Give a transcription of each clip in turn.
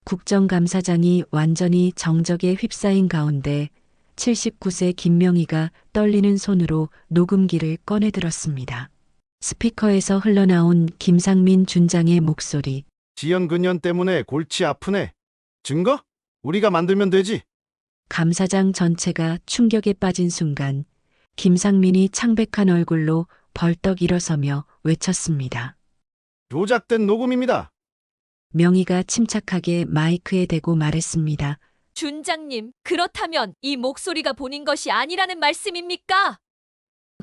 국정감사장이 완전히 정적에 휩싸인 가운데 79세 김명희가 떨리는 손으로 녹음기를 꺼내들었습니다. 스피커에서 흘러나온 김상민 준장의 목소리. 지연 그년 때문에 골치 아프네. 증거? 우리가 만들면 되지. 감사장 전체가 충격에 빠진 순간 김상민이 창백한 얼굴로 벌떡 일어서며 외쳤습니다. 조작된 녹음입니다. 명희가 침착하게 마이크에 대고 말했습니다. 준장님, 그렇다면 이 목소리가 본인 것이 아니라는 말씀입니까?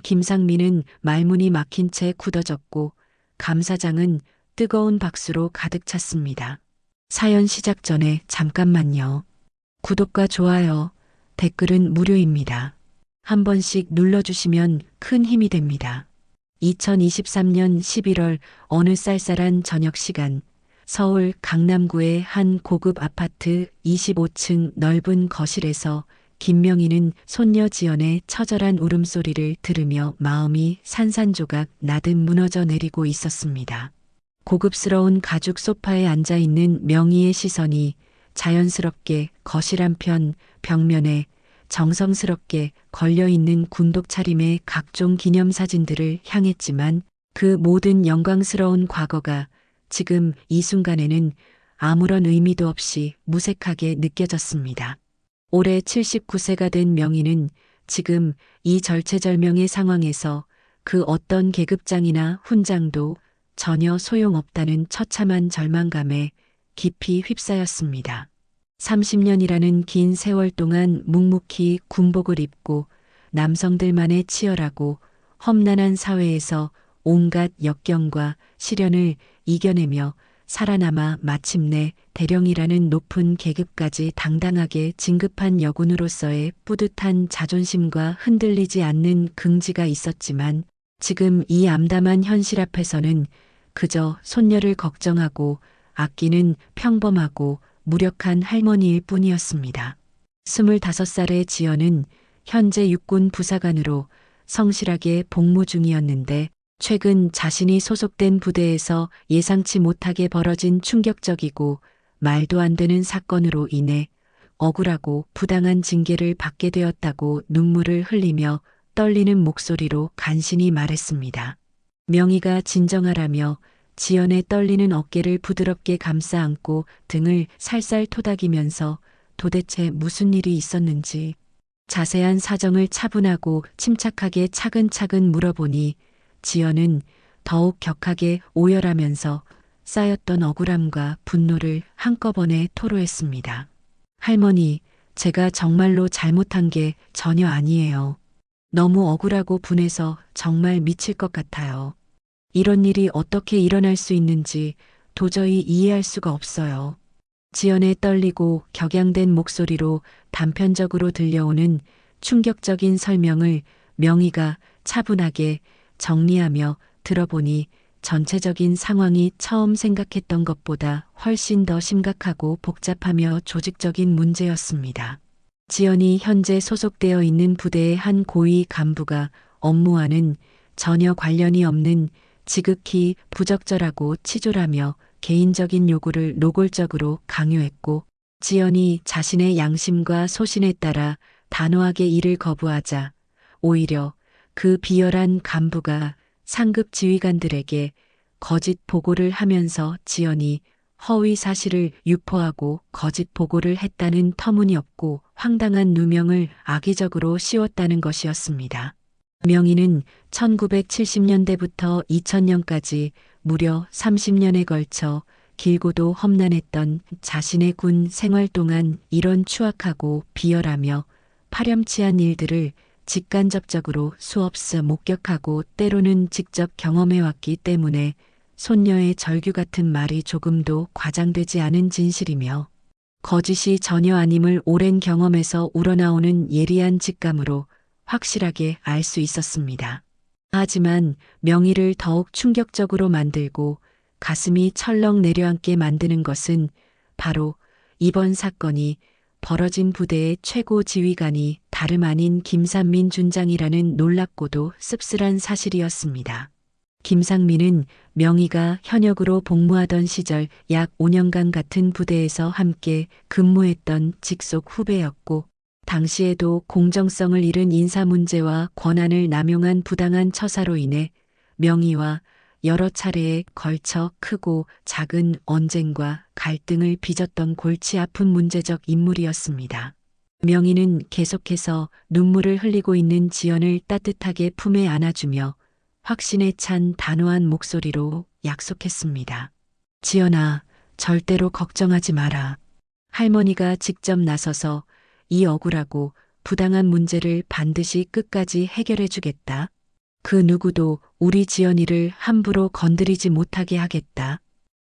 김상민은 말문이 막힌 채 굳어졌고 감사장은 뜨거운 박수로 가득 찼습니다. 사연 시작 전에 잠깐만요. 구독과 좋아요, 댓글은 무료입니다. 한 번씩 눌러주시면 큰 힘이 됩니다. 2023년 11월 어느 쌀쌀한 저녁 시간, 서울 강남구의 한 고급 아파트 25층 넓은 거실에서 김명희는 손녀 지연의 처절한 울음소리를 들으며 마음이 산산조각 나듯 무너져 내리고 있었습니다. 고급스러운 가죽 소파에 앉아 있는 명희의 시선이 자연스럽게 거실 한편 벽면에 정성스럽게 걸려있는 군독 차림의 각종 기념사진들을 향했지만 그 모든 영광스러운 과거가 지금 이 순간에는 아무런 의미도 없이 무색하게 느껴졌습니다. 올해 79세가 된 명희는 지금 이 절체절명의 상황에서 그 어떤 계급장이나 훈장도 전혀 소용없다는 처참한 절망감에 깊이 휩싸였습니다. 30년이라는 긴 세월 동안 묵묵히 군복을 입고 남성들만의 치열하고 험난한 사회에서 온갖 역경과 시련을 이겨내며 살아남아 마침내 대령이라는 높은 계급까지 당당하게 진급한 여군으로서의 뿌듯한 자존심과 흔들리지 않는 긍지가 있었지만 지금 이 암담한 현실 앞에서는 그저 손녀를 걱정하고 아끼는 평범하고 무력한 할머니일 뿐이었습니다. 25살의 지연은 현재 육군 부사관으로 성실하게 복무 중이었는데 최근 자신이 소속된 부대에서 예상치 못하게 벌어진 충격적이고 말도 안 되는 사건으로 인해 억울하고 부당한 징계를 받게 되었다고 눈물을 흘리며 떨리는 목소리로 간신히 말했습니다. 명희가 진정하라며 지연의 떨리는 어깨를 부드럽게 감싸 안고 등을 살살 토닥이면서 도대체 무슨 일이 있었는지 자세한 사정을 차분하고 침착하게 차근차근 물어보니 지연은 더욱 격하게 오열하면서 쌓였던 억울함과 분노를 한꺼번에 토로했습니다. 할머니, 제가 정말로 잘못한 게 전혀 아니에요. 너무 억울하고 분해서 정말 미칠 것 같아요. 이런 일이 어떻게 일어날 수 있는지 도저히 이해할 수가 없어요. 지연의 떨리고 격양된 목소리로 단편적으로 들려오는 충격적인 설명을 명희가 차분하게 정리하며 들어보니 전체적인 상황이 처음 생각했던 것보다 훨씬 더 심각하고 복잡하며 조직적인 문제였습니다. 지연이 현재 소속되어 있는 부대의 한 고위 간부가 업무와는 전혀 관련이 없는 지극히 부적절하고 치졸하며 개인적인 요구를 노골적으로 강요했고 지연이 자신의 양심과 소신에 따라 단호하게 이를 거부하자 오히려 그 비열한 간부가 상급 지휘관들에게 거짓 보고를 하면서 지연이 허위 사실을 유포하고 거짓 보고를 했다는 터무니없고 황당한 누명을 악의적으로 씌웠다는 것이었습니다. 명희는 1970년대부터 2000년까지 무려 30년에 걸쳐 길고도 험난했던 자신의 군 생활 동안 이런 추악하고 비열하며 파렴치한 일들을 직간접적으로 수없이 목격하고 때로는 직접 경험해왔기 때문에 손녀의 절규 같은 말이 조금도 과장되지 않은 진실이며 거짓이 전혀 아님을 오랜 경험에서 우러나오는 예리한 직감으로 확실하게 알 수 있었습니다. 하지만 명희를 더욱 충격적으로 만들고 가슴이 철렁 내려앉게 만드는 것은 바로 이번 사건이 벌어진 부대의 최고 지휘관이 다름 아닌 김상민 준장이라는 놀랍고도 씁쓸한 사실이었습니다. 김상민은 명희가 현역으로 복무하던 시절 약 5년간 같은 부대에서 함께 근무했던 직속 후배였고, 당시에도 공정성을 잃은 인사 문제와 권한을 남용한 부당한 처사로 인해 명희와 여러 차례에 걸쳐 크고 작은 언쟁과 갈등을 빚었던 골치 아픈 문제적 인물이었습니다. 명희는 계속해서 눈물을 흘리고 있는 지연을 따뜻하게 품에 안아주며 확신에 찬 단호한 목소리로 약속했습니다. 지연아, 절대로 걱정하지 마라. 할머니가 직접 나서서 이 억울하고 부당한 문제를 반드시 끝까지 해결해 주겠다. 그 누구도 우리 지연이를 함부로 건드리지 못하게 하겠다.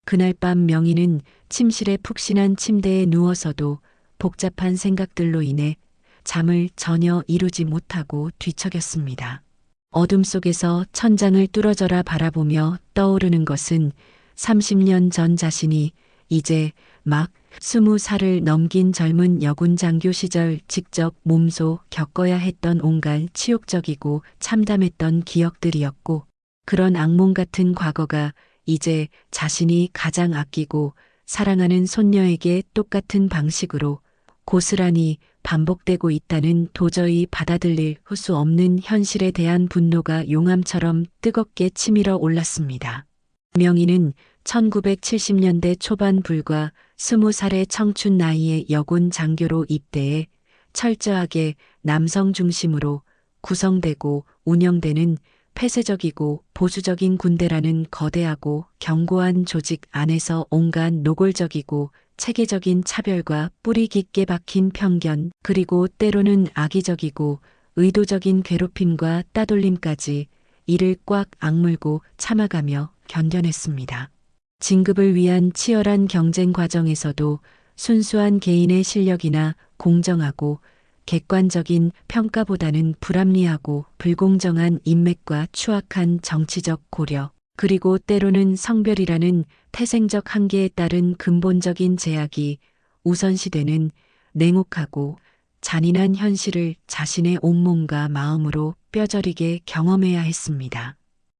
그날 밤 명희는 침실에 푹신한 침대에 누워서도 복잡한 생각들로 인해 잠을 전혀 이루지 못하고 뒤척였습니다. 어둠 속에서 천장을 뚫어져라 바라보며 떠오르는 것은 30년 전 자신이 이제 막 20살을 넘긴 젊은 여군 장교 시절 직접 몸소 겪어야 했던 온갖 치욕적이고 참담했던 기억들이었고, 그런 악몽 같은 과거가 이제 자신이 가장 아끼고 사랑하는 손녀에게 똑같은 방식으로 고스란히 반복되고 있다는 도저히 받아들일 수 없는 현실에 대한 분노가 용암처럼 뜨겁게 치밀어 올랐습니다. 명희는 1970년대 초반 불과 20살의 청춘 나이에 여군 장교로 입대해 철저하게 남성 중심으로 구성되고 운영되는 폐쇄적이고 보수적인 군대라는 거대하고 견고한 조직 안에서 온갖 노골적이고 체계적인 차별과 뿌리 깊게 박힌 편견, 그리고 때로는 악의적이고 의도적인 괴롭힘과 따돌림까지 이를 꽉 악물고 참아가며 견뎌냈습니다. 진급을 위한 치열한 경쟁 과정에서도 순수한 개인의 실력이나 공정하고 객관적인 평가보다는 불합리하고 불공정한 인맥과 추악한 정치적 고려, 그리고 때로는 성별이라는 태생적 한계에 따른 근본적인 제약이 우선시되는 냉혹하고 잔인한 현실을 자신의 온몸과 마음으로 뼈저리게 경험해야 했습니다.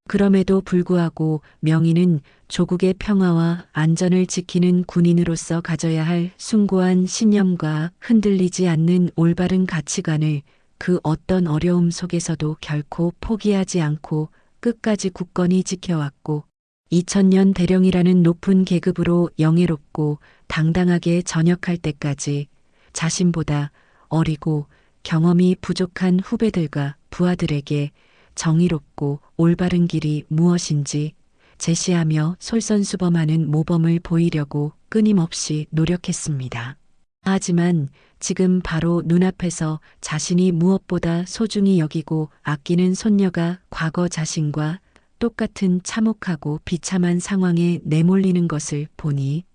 그럼에도 불구하고 명희는 조국의 평화와 안전을 지키는 군인으로서 가져야 할 숭고한 신념과 흔들리지 않는 올바른 가치관을 그 어떤 어려움 속에서도 결코 포기하지 않고 끝까지 굳건히 지켜왔고, 2000년 대령이라는 높은 계급으로 영예롭고 당당하게 전역할 때까지 자신보다 어리고 경험이 부족한 후배들과 부하들에게 정의롭고 올바른 길이 무엇인지 제시하며 솔선수범하는 모범을 보이려고 끊임없이 노력했습니다. 하지만 지금 바로 눈앞에서 자신이 무엇보다 소중히 여기고 아끼는 손녀가 과거 자신과 똑같은 참혹하고 비참한 상황에 내몰리는 것을 보니,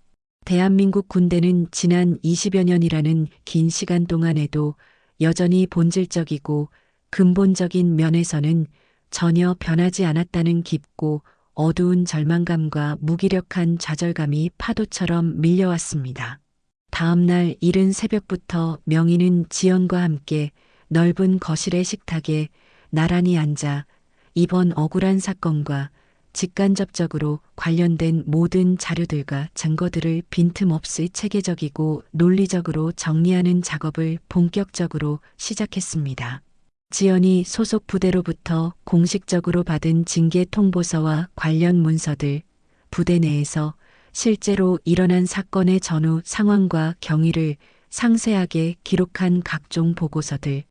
대한민국 군대는 지난 20여 년이라는 긴 시간 동안에도 여전히 본질적이고 근본적인 면에서는 전혀 변하지 않았다는 깊고 어두운 절망감과 무기력한 좌절감이 파도처럼 밀려왔습니다. 다음 날 이른 새벽부터 명희는 지연과 함께 넓은 거실의 식탁에 나란히 앉아 이번 억울한 사건과 직간접적으로 관련된 모든 자료들과 증거들을 빈틈없이 체계적이고 논리적으로 정리하는 작업을 본격적으로 시작했습니다. 지연이 소속 부대로부터 공식적으로 받은 징계 통보서와 관련 문서들, 부대 내에서 실제로 일어난 사건의 전후 상황과 경위를 상세하게 기록한 각종 보고서들,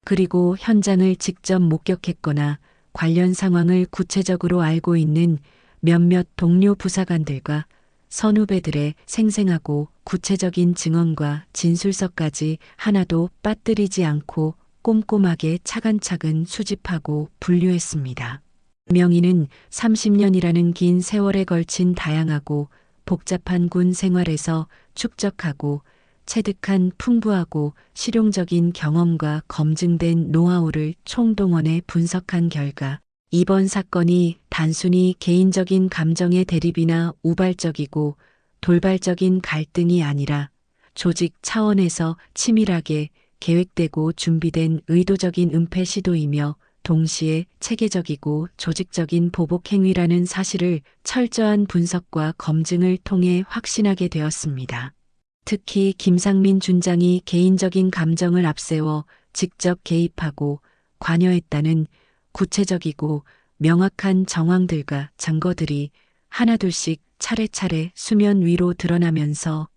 그리고 현장을 직접 목격했거나 관련 상황을 구체적으로 알고 있는 몇몇 동료 부사관들과 선후배들의 생생하고 구체적인 증언과 진술서까지 하나도 빠뜨리지 않고 꼼꼼하게 차근차근 수집하고 분류했습니다. 명희는 30년이라는 긴 세월에 걸친 다양하고 복잡한 군 생활에서 축적하고 체득한 풍부하고 실용적인 경험과 검증된 노하우를 총동원해 분석한 결과, 이번 사건이 단순히 개인적인 감정의 대립이나 우발적이고 돌발적인 갈등이 아니라 조직 차원에서 치밀하게 계획되고 준비된 의도적인 은폐 시도이며 동시에 체계적이고 조직적인 보복 행위라는 사실을 철저한 분석과 검증을 통해 확신하게 되었습니다. 특히 김상민 준장이 개인적인 감정을 앞세워 직접 개입하고 관여했다는 구체적이고 명확한 정황들과 증거들이 하나둘씩 차례차례 수면 위로 드러나면서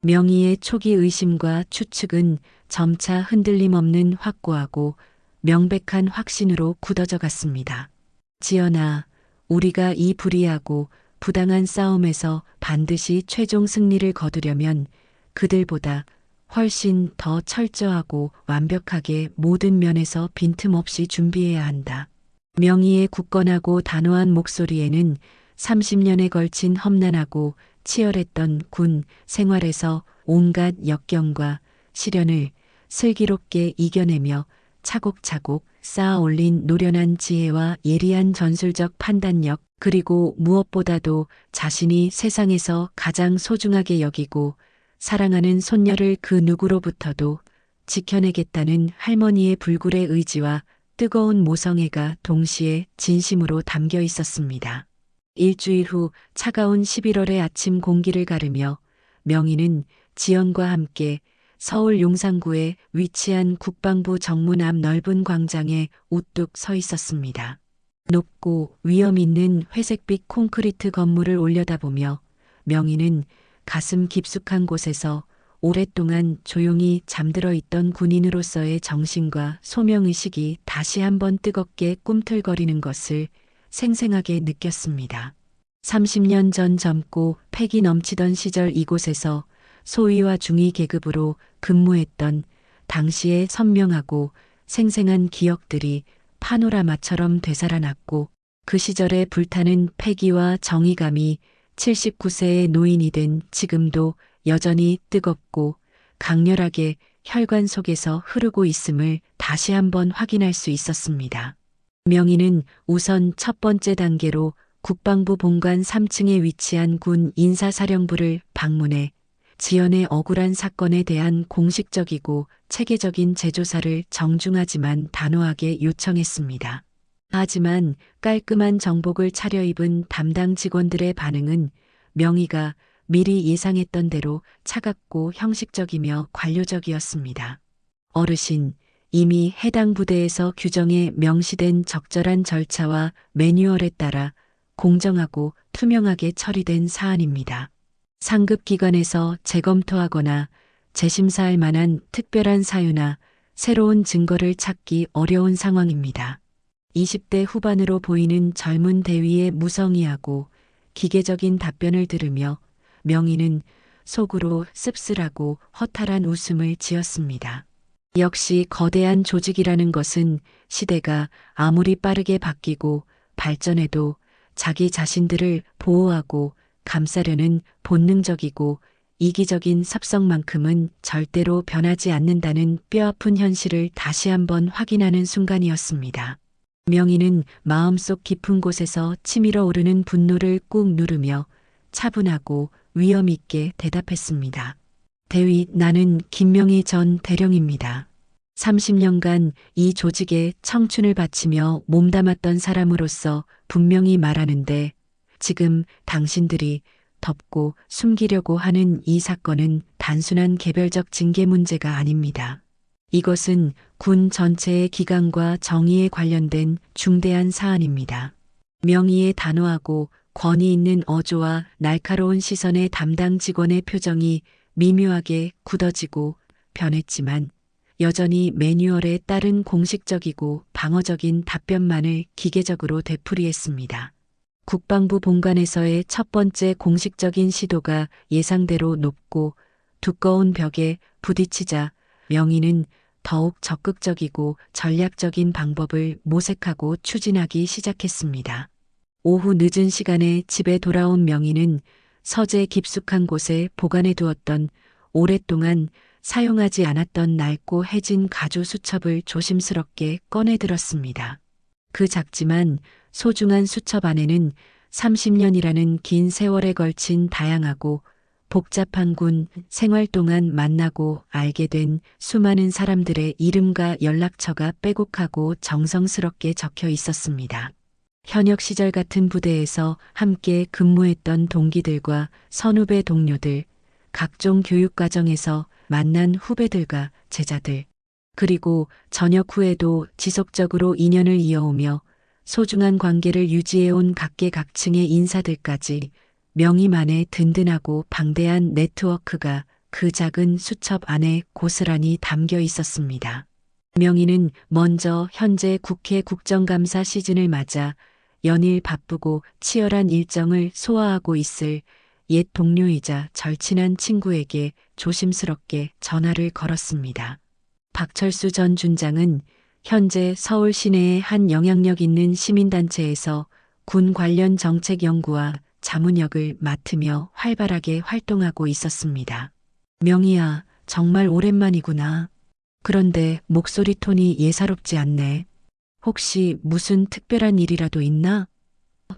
명의의 초기 의심과 추측은 점차 흔들림 없는 확고하고 명백한 확신으로 굳어져 갔습니다. 지연아, 우리가 이 불의하고 부당한 싸움에서 반드시 최종 승리를 거두려면 그들보다 훨씬 더 철저하고 완벽하게 모든 면에서 빈틈없이 준비해야 한다. 명의의 굳건하고 단호한 목소리에는 30년에 걸친 험난하고 치열했던 군 생활에서 온갖 역경과 시련을 슬기롭게 이겨내며 차곡차곡 쌓아 올린 노련한 지혜와 예리한 전술적 판단력, 그리고 무엇보다도 자신이 세상에서 가장 소중하게 여기고 사랑하는 손녀를 그 누구로부터도 지켜내겠다는 할머니의 불굴의 의지와 뜨거운 모성애가 동시에 진심으로 담겨 있었습니다. 일주일 후 차가운 11월의 아침 공기를 가르며 명희는 지연과 함께 서울 용산구에 위치한 국방부 정문 앞 넓은 광장에 우뚝 서 있었습니다. 높고 위험 있는 회색빛 콘크리트 건물을 올려다보며 명희는 가슴 깊숙한 곳에서 오랫동안 조용히 잠들어 있던 군인으로서의 정신과 소명의식이 다시 한번 뜨겁게 꿈틀거리는 것을 생생하게 느꼈습니다. 30년 전 젊고 패기 넘치던 시절 이곳에서 소위와 중위 계급으로 근무했던 당시의 선명하고 생생한 기억들이 파노라마처럼 되살아났고 그 시절의 불타는 패기와 정의감이 79세의 노인이 된 지금도 여전히 뜨겁고 강렬하게 혈관 속에서 흐르고 있음을 다시 한번 확인할 수 있었습니다. 명희는 우선 첫 번째 단계로 국방부 본관 3층에 위치한 군 인사사령부를 방문해 지연의 억울한 사건에 대한 공식적이고 체계적인 재조사를 정중하지만 단호하게 요청했습니다. 하지만 깔끔한 정복을 차려입은 담당 직원들의 반응은 명희가 미리 예상했던 대로 차갑고 형식적이며 관료적이었습니다. 어르신, 이미 해당 부대에서 규정에 명시된 적절한 절차와 매뉴얼에 따라 공정하고 투명하게 처리된 사안입니다. 상급 기관에서 재검토하거나 재심사할 만한 특별한 사유나 새로운 증거를 찾기 어려운 상황입니다. 20대 후반으로 보이는 젊은 대위의 무성의하고 기계적인 답변을 들으며 명희는 속으로 씁쓸하고 허탈한 웃음을 지었습니다. 역시 거대한 조직이라는 것은 시대가 아무리 빠르게 바뀌고 발전해도 자기 자신들을 보호하고 감싸려는 본능적이고 이기적인 섭성만큼은 절대로 변하지 않는다는 뼈아픈 현실을 다시 한번 확인하는 순간이었습니다. 명희는 마음속 깊은 곳에서 치밀어 오르는 분노를 꾹 누르며 차분하고 위엄 있게 대답했습니다. 대위, 나는 김명희 전 대령입니다. 30년간 이 조직에 청춘을 바치며 몸담았던 사람으로서 분명히 말하는데 지금 당신들이 덮고 숨기려고 하는 이 사건은 단순한 개별적 징계 문제가 아닙니다. 이것은 군 전체의 기강과 정의에 관련된 중대한 사안입니다. 명희의 단호하고 권위 있는 어조와 날카로운 시선의 담당 직원의 표정이 미묘하게 굳어지고 변했지만 여전히 매뉴얼에 따른 공식적이고 방어적인 답변만을 기계적으로 되풀이했습니다. 국방부 본관에서의 첫 번째 공식적인 시도가 예상대로 높고 두꺼운 벽에 부딪히자 명희는 더욱 적극적이고 전략적인 방법을 모색하고 추진하기 시작했습니다. 오후 늦은 시간에 집에 돌아온 명희는 서재 깊숙한 곳에 보관해 두었던 오랫동안 사용하지 않았던 낡고 해진 가죽 수첩을 조심스럽게 꺼내 들었습니다. 그 작지만 소중한 수첩 안에는 30년이라는 긴 세월에 걸친 다양하고 복잡한 군 생활 동안 만나고 알게 된 수많은 사람들의 이름과 연락처가 빼곡하고 정성스럽게 적혀 있었습니다. 현역 시절 같은 부대에서 함께 근무했던 동기들과 선후배 동료들, 각종 교육 과정에서 만난 후배들과 제자들, 그리고 전역 후에도 지속적으로 인연을 이어오며 소중한 관계를 유지해온 각계각층의 인사들까지 명의만의 든든하고 방대한 네트워크가 그 작은 수첩 안에 고스란히 담겨 있었습니다. 명의는 먼저 현재 국회 국정감사 시즌을 맞아 연일 바쁘고 치열한 일정을 소화하고 있을 옛 동료이자 절친한 친구에게 조심스럽게 전화를 걸었습니다. 박철수 전 준장은 현재 서울 시내의 한 영향력 있는 시민단체에서 군 관련 정책 연구와 자문역을 맡으며 활발하게 활동하고 있었습니다. 명희야, 정말 오랜만이구나. 그런데 목소리 톤이 예사롭지 않네. 혹시 무슨 특별한 일이라도 있나?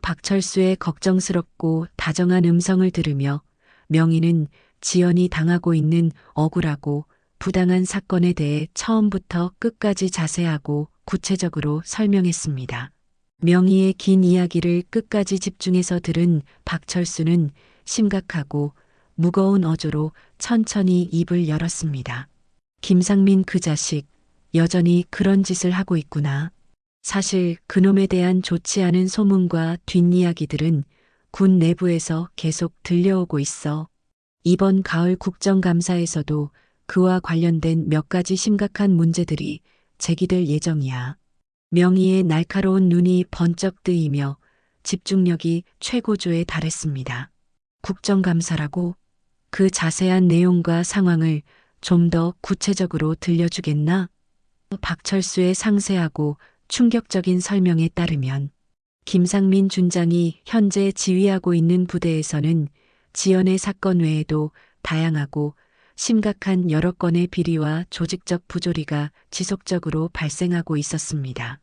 박철수의 걱정스럽고 다정한 음성을 들으며 명희는 지연이 당하고 있는 억울하고 부당한 사건에 대해 처음부터 끝까지 자세하고 구체적으로 설명했습니다. 명희의 긴 이야기를 끝까지 집중해서 들은 박철수는 심각하고 무거운 어조로 천천히 입을 열었습니다. 김상민 그 자식, 여전히 그런 짓을 하고 있구나. 사실 그놈에 대한 좋지 않은 소문과 뒷이야기들은 군 내부에서 계속 들려오고 있어. 이번 가을 국정감사에서도 그와 관련된 몇 가지 심각한 문제들이 제기될 예정이야. 명희의 날카로운 눈이 번쩍 뜨이며 집중력이 최고조에 달했습니다. 국정감사라고? 그 자세한 내용과 상황을 좀 더 구체적으로 들려주겠나? 박철수의 상세하고 충격적인 설명에 따르면 김상민 준장이 현재 지휘하고 있는 부대에서는 지연의 사건 외에도 다양하고 심각한 여러 건의 비리와 조직적 부조리가 지속적으로 발생하고 있었습니다.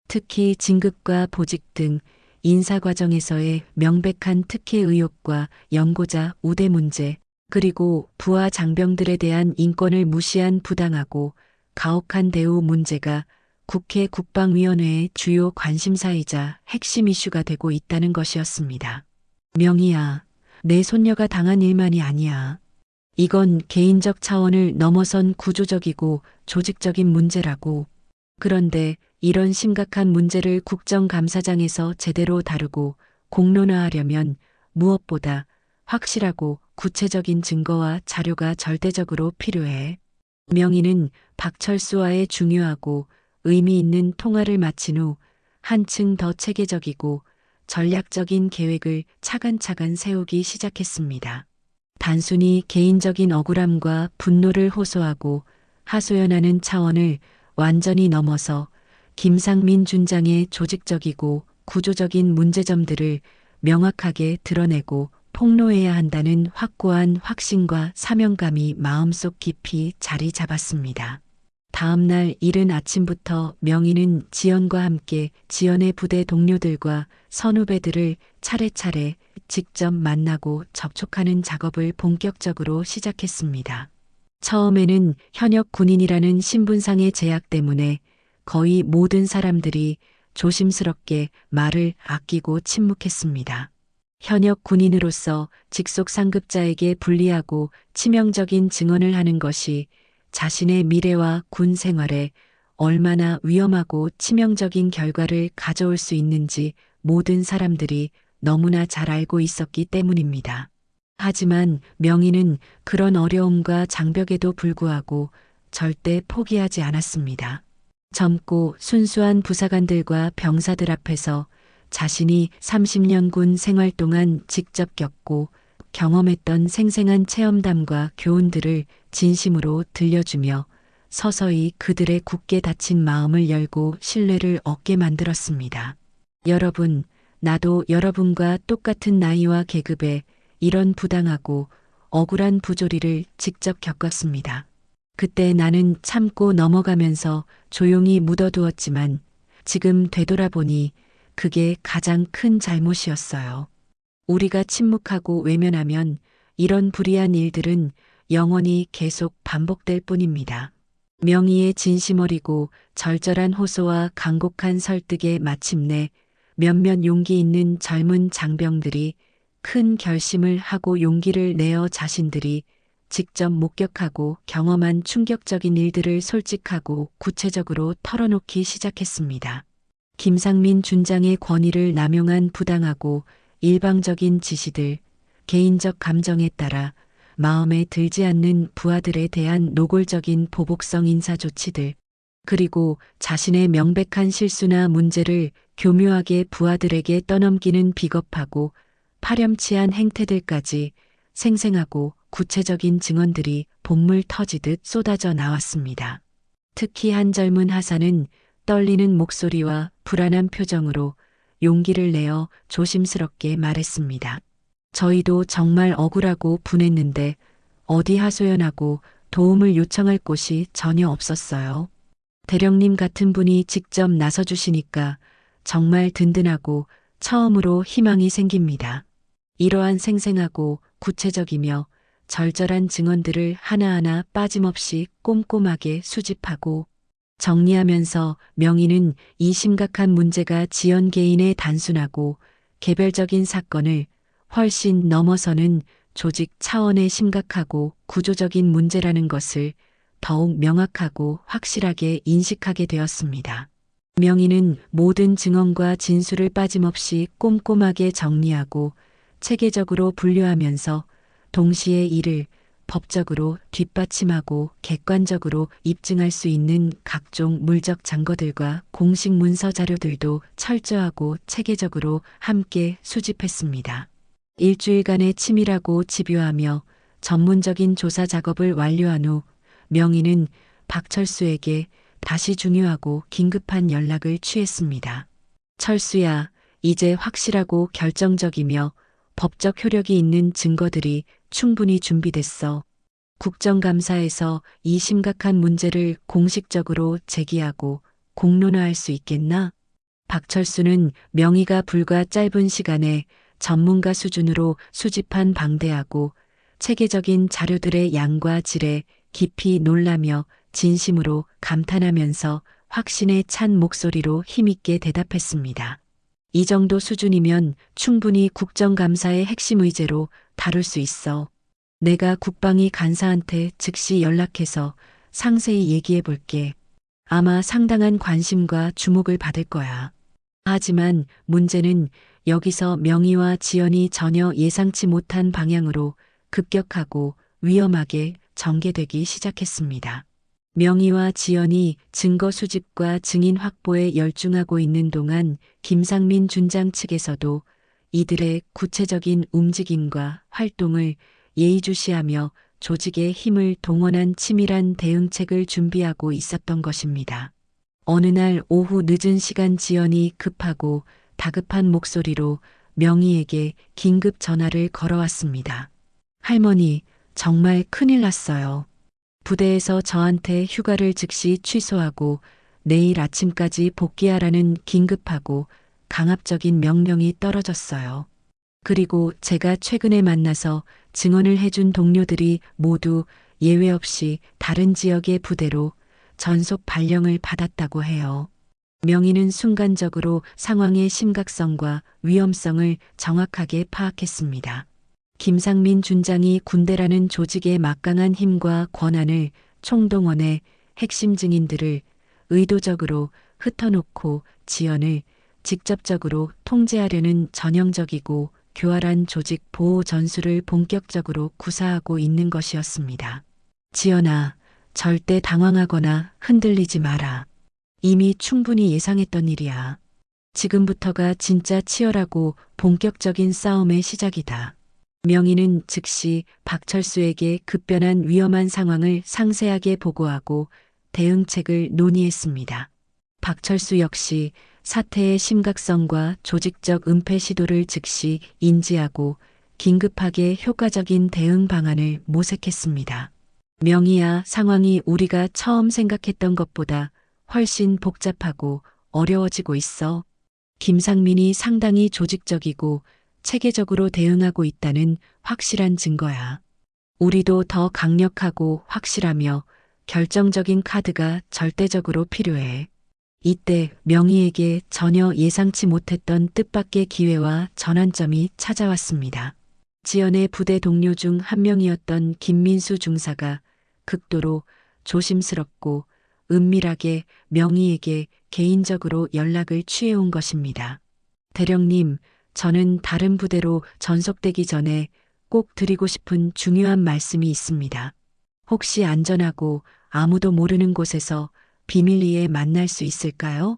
특히 진급과 보직 등 인사 과정에서의 명백한 특혜 의혹과 연고자 우대 문제, 그리고 부하 장병들에 대한 인권을 무시한 부당하고 가혹한 대우 문제가 국회 국방위원회의 주요 관심사이자 핵심 이슈가 되고 있다는 것이었습니다. 명희야, 내 손녀가 당한 일만이 아니야. 이건 개인적 차원을 넘어선 구조적이고 조직적인 문제라고. 그런데 이런 심각한 문제를 국정감사장에서 제대로 다루고 공론화하려면 무엇보다 확실하고 구체적인 증거와 자료가 절대적으로 필요해. 명희는 박철수와의 중요하고 의미 있는 통화를 마친 후 한층 더 체계적이고 전략적인 계획을 차근차근 세우기 시작했습니다. 단순히 개인적인 억울함과 분노를 호소하고 하소연하는 차원을 완전히 넘어서 김상민 준장의 조직적이고 구조적인 문제점들을 명확하게 드러내고 폭로해야 한다는 확고한 확신과 사명감이 마음속 깊이 자리 잡았습니다. 다음 날 이른 아침부터 명희는 지연과 함께 지연의 부대 동료들과 선후배들을 차례차례 직접 만나고 접촉하는 작업을 본격적으로 시작했습니다. 처음에는 현역 군인이라는 신분상의 제약 때문에 거의 모든 사람들이 조심스럽게 말을 아끼고 침묵했습니다. 현역 군인으로서 직속 상급자에게 불리하고 치명적인 증언을 하는 것이 자신의 미래와 군 생활에 얼마나 위험하고 치명적인 결과를 가져올 수 있는지 모든 사람들이 너무나 잘 알고 있었기 때문입니다. 하지만 명희는 그런 어려움과 장벽에도 불구하고 절대 포기하지 않았습니다. 젊고 순수한 부사관들과 병사들 앞에서 자신이 30년 군 생활 동안 직접 겪고 경험했던 생생한 체험담과 교훈들을 진심으로 들려주며 서서히 그들의 굳게 닫힌 마음을 열고 신뢰를 얻게 만들었습니다. 여러분, 나도 여러분과 똑같은 나이와 계급에 이런 부당하고 억울한 부조리를 직접 겪었습니다. 그때 나는 참고 넘어가면서 조용히 묻어두었지만 지금 되돌아보니 그게 가장 큰 잘못이었어요. 우리가 침묵하고 외면하면 이런 불의한 일들은 영원히 계속 반복될 뿐입니다. 명의의 진심 어리고 절절한 호소와 간곡한 설득에 마침내 몇몇 용기 있는 젊은 장병들이 큰 결심을 하고 용기를 내어 자신들이 직접 목격하고 경험한 충격적인 일들을 솔직하고 구체적으로 털어놓기 시작했습니다. 김상민 준장의 권위를 남용한 부당하고 일방적인 지시들, 개인적 감정에 따라 마음에 들지 않는 부하들에 대한 노골적인 보복성 인사 조치들, 그리고 자신의 명백한 실수나 문제를 교묘하게 부하들에게 떠넘기는 비겁하고 파렴치한 행태들까지 생생하고 구체적인 증언들이 본물 터지듯 쏟아져 나왔습니다. 특히 한 젊은 하사는 떨리는 목소리와 불안한 표정으로 용기를 내어 조심스럽게 말했습니다. 저희도 정말 억울하고 분했는데 어디 하소연하고 도움을 요청할 곳이 전혀 없었어요. 대령님 같은 분이 직접 나서주시니까 정말 든든하고 처음으로 희망이 생깁니다. 이러한 생생하고 구체적이며 절절한 증언들을 하나하나 빠짐없이 꼼꼼하게 수집하고 정리하면서 명의는 이 심각한 문제가 지연 개인의 단순하고 개별적인 사건을 훨씬 넘어서는 조직 차원의 심각하고 구조적인 문제라는 것을 더욱 명확하고 확실하게 인식하게 되었습니다. 명의는 모든 증언과 진술을 빠짐없이 꼼꼼하게 정리하고 체계적으로 분류하면서 동시에 이를 법적으로 뒷받침하고 객관적으로 입증할 수 있는 각종 물적 증거들과 공식 문서 자료들도 철저하고 체계적으로 함께 수집했습니다. 일주일간의 치밀하고 집요하며 전문적인 조사 작업을 완료한 후 명의는 박철수에게 다시 중요하고 긴급한 연락을 취했습니다. 철수야, 이제 확실하고 결정적이며 법적 효력이 있는 증거들이 충분히 준비됐어. 국정감사에서 이 심각한 문제를 공식적으로 제기하고 공론화할 수 있겠나? 박철수는 명의가 불과 짧은 시간에 전문가 수준으로 수집한 방대하고 체계적인 자료들의 양과 질에 깊이 놀라며 진심으로 감탄하면서 확신에 찬 목소리로 힘있게 대답했습니다. 이 정도 수준이면 충분히 국정감사의 핵심 의제로 다룰 수 있어. 내가 국방위 간사한테 즉시 연락해서 상세히 얘기해 볼게. 아마 상당한 관심과 주목을 받을 거야. 하지만 문제는 여기서 명의와 지연이 전혀 예상치 못한 방향으로 급격하고 위험하게 전개되기 시작했습니다. 명의와 지연이 증거 수집과 증인 확보에 열중하고 있는 동안 김상민 준장 측에서도 이들의 구체적인 움직임과 활동을 예의주시하며 조직의 힘을 동원한 치밀한 대응책을 준비하고 있었던 것입니다. 어느 날 오후 늦은 시간 지연이 급하고 다급한 목소리로 명의에게 긴급 전화를 걸어왔습니다. 할머니, 정말 큰일 났어요. 부대에서 저한테 휴가를 즉시 취소하고 내일 아침까지 복귀하라는 긴급하고 강압적인 명령이 떨어졌어요. 그리고 제가 최근에 만나서 증언을 해준 동료들이 모두 예외 없이 다른 지역의 부대로 전속 발령을 받았다고 해요. 명의는 순간적으로 상황의 심각성과 위험성을 정확하게 파악했습니다. 김상민 준장이 군대라는 조직의 막강한 힘과 권한을 총동원해 핵심 증인들을 의도적으로 흩어놓고 지연을 직접적으로 통제하려는 전형적이고 교활한 조직 보호 전술을 본격적으로 구사하고 있는 것이었습니다. 지연아, 절대 당황하거나 흔들리지 마라. 이미 충분히 예상했던 일이야. 지금부터가 진짜 치열하고 본격적인 싸움의 시작이다. 명의는 즉시 박철수에게 급변한 위험한 상황을 상세하게 보고하고 대응책을 논의했습니다. 박철수 역시 사태의 심각성과 조직적 은폐 시도를 즉시 인지하고 긴급하게 효과적인 대응 방안을 모색했습니다. 명의야, 상황이 우리가 처음 생각했던 것보다 훨씬 복잡하고 어려워지고 있어. 김상민이 상당히 조직적이고 체계적으로 대응하고 있다는 확실한 증거야. 우리도 더 강력하고 확실하며 결정적인 카드가 절대적으로 필요해. 이때 명희에게 전혀 예상치 못했던 뜻밖의 기회와 전환점이 찾아왔습니다. 지연의 부대 동료 중 한 명이었던 김민수 중사가 극도로 조심스럽고 은밀하게 명희에게 개인적으로 연락을 취해온 것입니다. 대령님, 저는 다른 부대로 전속되기 전에 꼭 드리고 싶은 중요한 말씀이 있습니다. 혹시 안전하고 아무도 모르는 곳에서 비밀리에 만날 수 있을까요?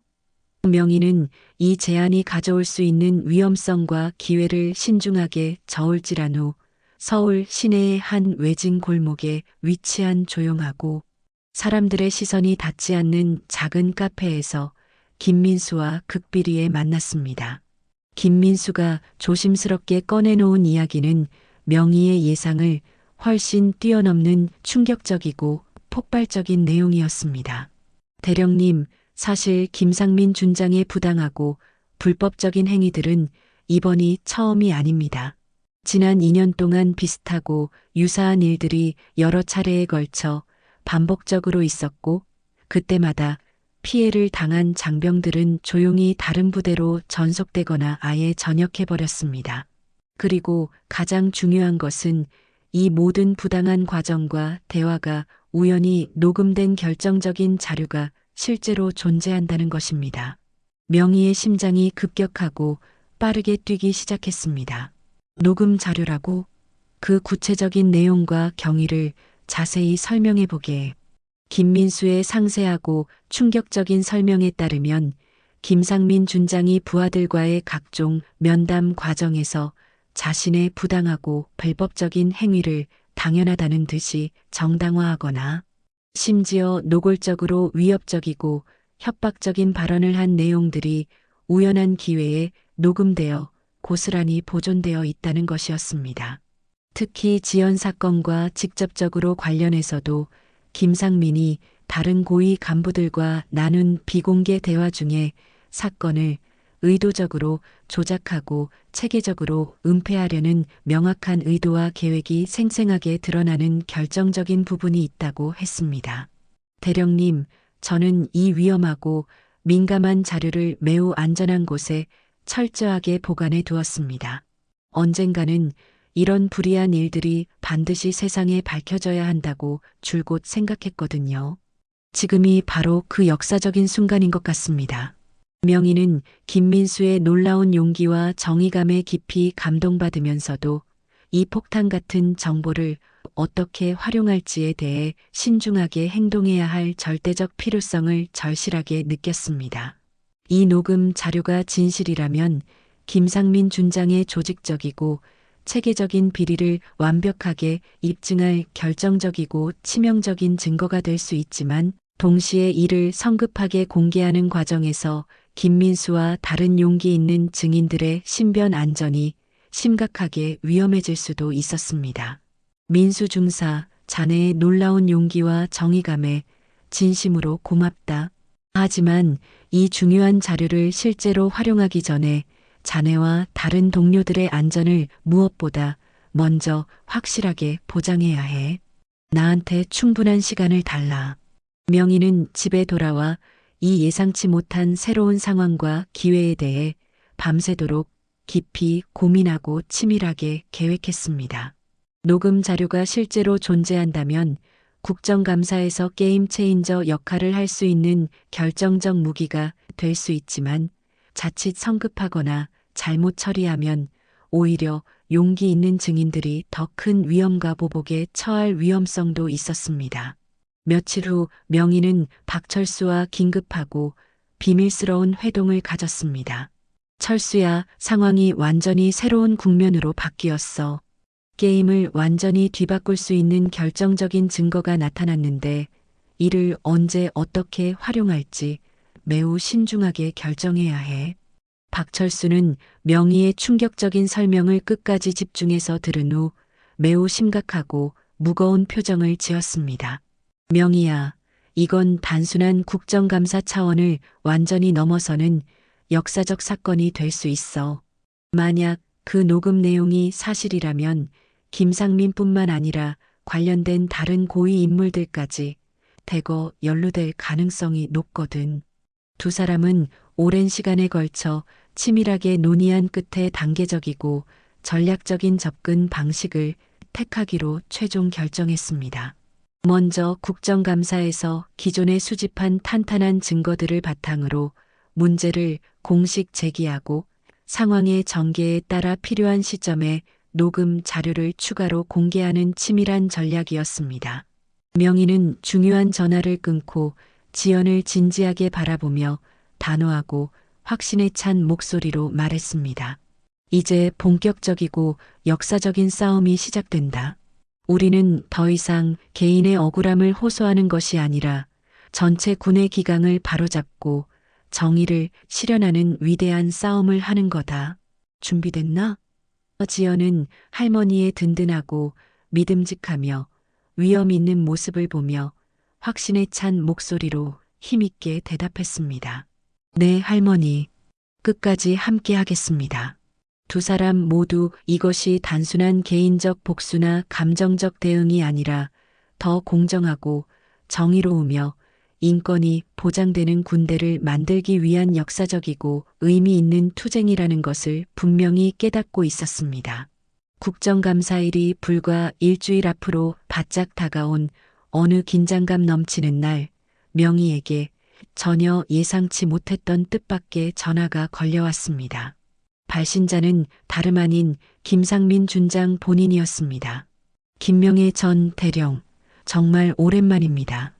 명희는 이 제안이 가져올 수 있는 위험성과 기회를 신중하게 저울질한 후 서울 시내의 한 외진 골목에 위치한 조용하고 사람들의 시선이 닿지 않는 작은 카페에서 김민수와 극비리에 만났습니다. 김민수가 조심스럽게 꺼내놓은 이야기는 명희의 예상을 훨씬 뛰어넘는 충격적이고 폭발적인 내용이었습니다. 대령님, 사실 김상민 준장의 부당하고 불법적인 행위들은 이번이 처음이 아닙니다. 지난 2년 동안 비슷하고 유사한 일들이 여러 차례에 걸쳐 반복적으로 있었고 그때마다 피해를 당한 장병들은 조용히 다른 부대로 전속되거나 아예 전역해버렸습니다. 그리고 가장 중요한 것은 이 모든 부당한 과정과 대화가 우연히 녹음된 결정적인 자료가 실제로 존재한다는 것입니다. 명희의 심장이 급격하고 빠르게 뛰기 시작했습니다. 녹음 자료라고? 그 구체적인 내용과 경위를 자세히 설명해 보게. 김민수의 상세하고 충격적인 설명에 따르면 김상민 준장이 부하들과의 각종 면담 과정에서 자신의 부당하고 불법적인 행위를 당연하다는 듯이 정당화하거나 심지어 노골적으로 위협적이고 협박적인 발언을 한 내용들이 우연한 기회에 녹음되어 고스란히 보존되어 있다는 것이었습니다. 특히 지연 사건과 직접적으로 관련해서도 김상민이 다른 고위 간부들과 나눈 비공개 대화 중에 사건을 의도적으로 조작하고 체계적으로 은폐하려는 명확한 의도와 계획이 생생하게 드러나는 결정적인 부분이 있다고 했습니다. 대령님, 저는 이 위험하고 민감한 자료를 매우 안전한 곳에 철저하게 보관해 두었습니다. 언젠가는 이런 불의한 일들이 반드시 세상에 밝혀져야 한다고 줄곧 생각했거든요. 지금이 바로 그 역사적인 순간인 것 같습니다. 명희는 김민수의 놀라운 용기와 정의감에 깊이 감동받으면서도 이 폭탄 같은 정보를 어떻게 활용할지에 대해 신중하게 행동해야 할 절대적 필요성을 절실하게 느꼈습니다. 이 녹음 자료가 진실이라면 김상민 준장의 조직적이고 체계적인 비리를 완벽하게 입증할 결정적이고 치명적인 증거가 될 수 있지만 동시에 이를 성급하게 공개하는 과정에서 김민수와 다른 용기 있는 증인들의 신변 안전이 심각하게 위험해질 수도 있었습니다. 민수 중사, 자네의 놀라운 용기와 정의감에 진심으로 고맙다. 하지만 이 중요한 자료를 실제로 활용하기 전에 자네와 다른 동료들의 안전을 무엇보다 먼저 확실하게 보장해야 해. 나한테 충분한 시간을 달라. 명희는 집에 돌아와 이 예상치 못한 새로운 상황과 기회에 대해 밤새도록 깊이 고민하고 치밀하게 계획했습니다. 녹음 자료가 실제로 존재한다면 국정감사에서 게임 체인저 역할을 할 수 있는 결정적 무기가 될 수 있지만 자칫 성급하거나 잘못 처리하면 오히려 용기 있는 증인들이 더 큰 위험과 보복에 처할 위험성도 있었습니다. 며칠 후 명희는 박철수와 긴급하고 비밀스러운 회동을 가졌습니다. 철수야, 상황이 완전히 새로운 국면으로 바뀌었어. 게임을 완전히 뒤바꿀 수 있는 결정적인 증거가 나타났는데 이를 언제 어떻게 활용할지 매우 신중하게 결정해야 해. 박철수는 명희의 충격적인 설명을 끝까지 집중해서 들은 후 매우 심각하고 무거운 표정을 지었습니다. 명희야, 이건 단순한 국정감사 차원을 완전히 넘어서는 역사적 사건이 될 수 있어. 만약 그 녹음 내용이 사실이라면 김상민뿐만 아니라 관련된 다른 고위 인물들까지 대거 연루될 가능성이 높거든. 두 사람은 오랜 시간에 걸쳐 치밀하게 논의한 끝에 단계적이고 전략적인 접근 방식을 택하기로 최종 결정했습니다. 먼저 국정감사에서 기존에 수집한 탄탄한 증거들을 바탕으로 문제를 공식 제기하고 상황의 전개에 따라 필요한 시점에 녹음 자료를 추가로 공개하는 치밀한 전략이었습니다. 명희는 중요한 전화를 끊고 지연을 진지하게 바라보며 단호하고 확신에 찬 목소리로 말했습니다. 이제 본격적이고 역사적인 싸움이 시작된다. 우리는 더 이상 개인의 억울함을 호소하는 것이 아니라 전체 군의 기강을 바로잡고 정의를 실현하는 위대한 싸움을 하는 거다. 준비됐나? 지연은 할머니의 든든하고 믿음직하며 위엄 있는 모습을 보며 확신에 찬 목소리로 힘있게 대답했습니다. 네, 할머니. 끝까지 함께 하겠습니다. 두 사람 모두 이것이 단순한 개인적 복수나 감정적 대응이 아니라 더 공정하고 정의로우며 인권이 보장되는 군대를 만들기 위한 역사적이고 의미 있는 투쟁이라는 것을 분명히 깨닫고 있었습니다. 국정감사일이 불과 일주일 앞으로 바짝 다가온 어느 긴장감 넘치는 날, 명희에게 전혀 예상치 못했던 뜻밖의 전화가 걸려왔습니다. 발신자는 다름 아닌 김상민 준장 본인이었습니다. 김명애 전 대령, 정말 오랜만입니다.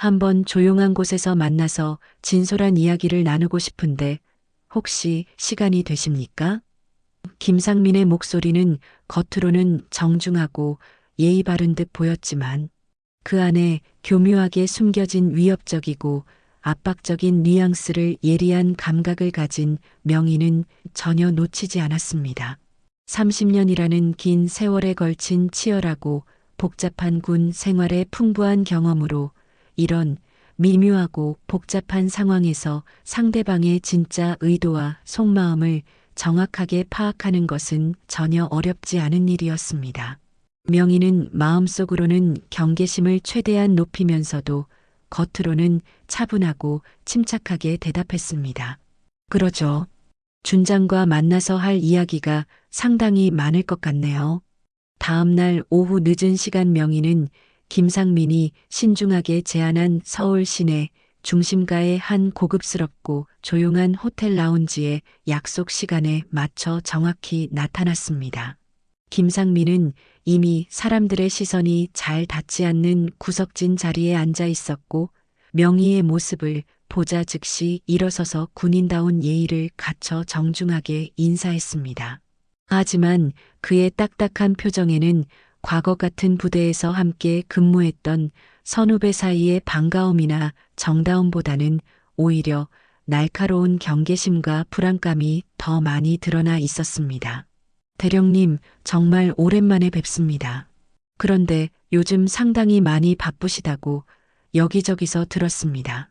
한번 조용한 곳에서 만나서 진솔한 이야기를 나누고 싶은데 혹시 시간이 되십니까? 김상민의 목소리는 겉으로는 정중하고 예의 바른 듯 보였지만 그 안에 교묘하게 숨겨진 위협적이고 압박적인 뉘앙스를 예리한 감각을 가진 명희는 전혀 놓치지 않았습니다. 30년이라는 긴 세월에 걸친 치열하고 복잡한 군 생활의 풍부한 경험으로 이런 미묘하고 복잡한 상황에서 상대방의 진짜 의도와 속마음을 정확하게 파악하는 것은 전혀 어렵지 않은 일이었습니다. 명희는 마음속으로는 경계심을 최대한 높이면서도 겉으로는 차분하고 침착하게 대답했습니다. 그러죠. 준장과 만나서 할 이야기가 상당히 많을 것 같네요. 다음 날 오후 늦은 시간 명희는 김상민이 신중하게 제안한 서울 시내 중심가의 한 고급스럽고 조용한 호텔 라운지에 약속 시간에 맞춰 정확히 나타났습니다. 김상민은 이미 사람들의 시선이 잘 닿지 않는 구석진 자리에 앉아 있었고 명희의 모습을 보자 즉시 일어서서 군인다운 예의를 갖춰 정중하게 인사했습니다. 하지만 그의 딱딱한 표정에는 과거 같은 부대에서 함께 근무했던 선후배 사이의 반가움이나 정다움보다는 오히려 날카로운 경계심과 불안감이 더 많이 드러나 있었습니다. 대령님, 정말 오랜만에 뵙습니다. 그런데 요즘 상당히 많이 바쁘시다고 여기저기서 들었습니다.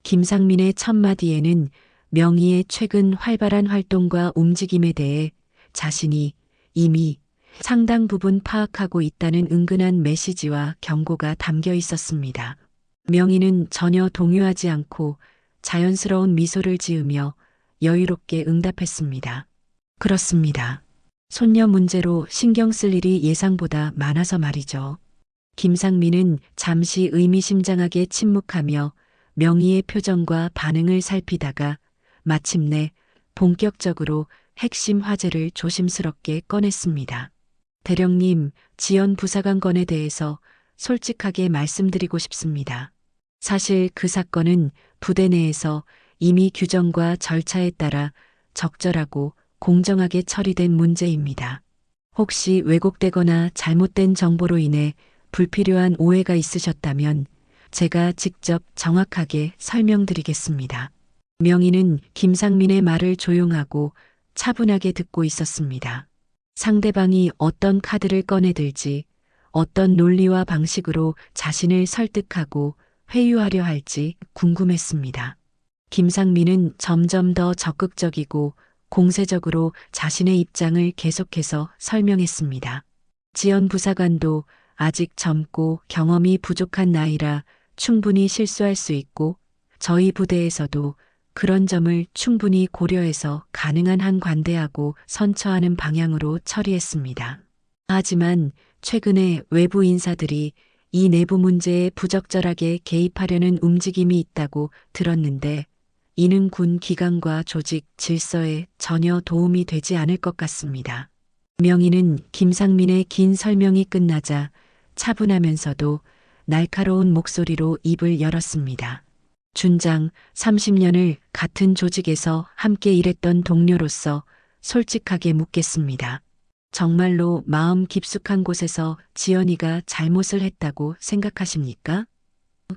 김상민의 첫마디에는 명희의 최근 활발한 활동과 움직임에 대해 자신이 이미 상당 부분 파악하고 있다는 은근한 메시지와 경고가 담겨 있었습니다. 명희는 전혀 동요하지 않고 자연스러운 미소를 지으며 여유롭게 응답했습니다. 그렇습니다. 손녀 문제로 신경 쓸 일이 예상보다 많아서 말이죠. 김상민은 잠시 의미심장하게 침묵하며 명희의 표정과 반응을 살피다가 마침내 본격적으로 핵심 화제를 조심스럽게 꺼냈습니다. 대령님, 지연 부사관 건에 대해서 솔직하게 말씀드리고 싶습니다. 사실 그 사건은 부대 내에서 이미 규정과 절차에 따라 적절하고 공정하게 처리된 문제입니다. 혹시 왜곡되거나 잘못된 정보로 인해 불필요한 오해가 있으셨다면 제가 직접 정확하게 설명드리겠습니다. 명희는 김상민의 말을 조용하고 차분하게 듣고 있었습니다. 상대방이 어떤 카드를 꺼내들지, 어떤 논리와 방식으로 자신을 설득하고 회유하려 할지 궁금했습니다. 김상민은 점점 더 적극적이고 공세적으로 자신의 입장을 계속해서 설명했습니다. 지연 부사관도 아직 젊고 경험이 부족한 나이라 충분히 실수할 수 있고 저희 부대에서도 그런 점을 충분히 고려해서 가능한 한 관대하고 선처하는 방향으로 처리했습니다. 하지만 최근에 외부 인사들이 이 내부 문제에 부적절하게 개입하려는 움직임이 있다고 들었는데 이는 군 기강과 조직 질서에 전혀 도움이 되지 않을 것 같습니다. 명희는 김상민의 긴 설명이 끝나자 차분하면서도 날카로운 목소리로 입을 열었습니다. 준장 30년을 같은 조직에서 함께 일했던 동료로서 솔직하게 묻겠습니다. 정말로 마음 깊숙한 곳에서 지연이가 잘못을 했다고 생각하십니까?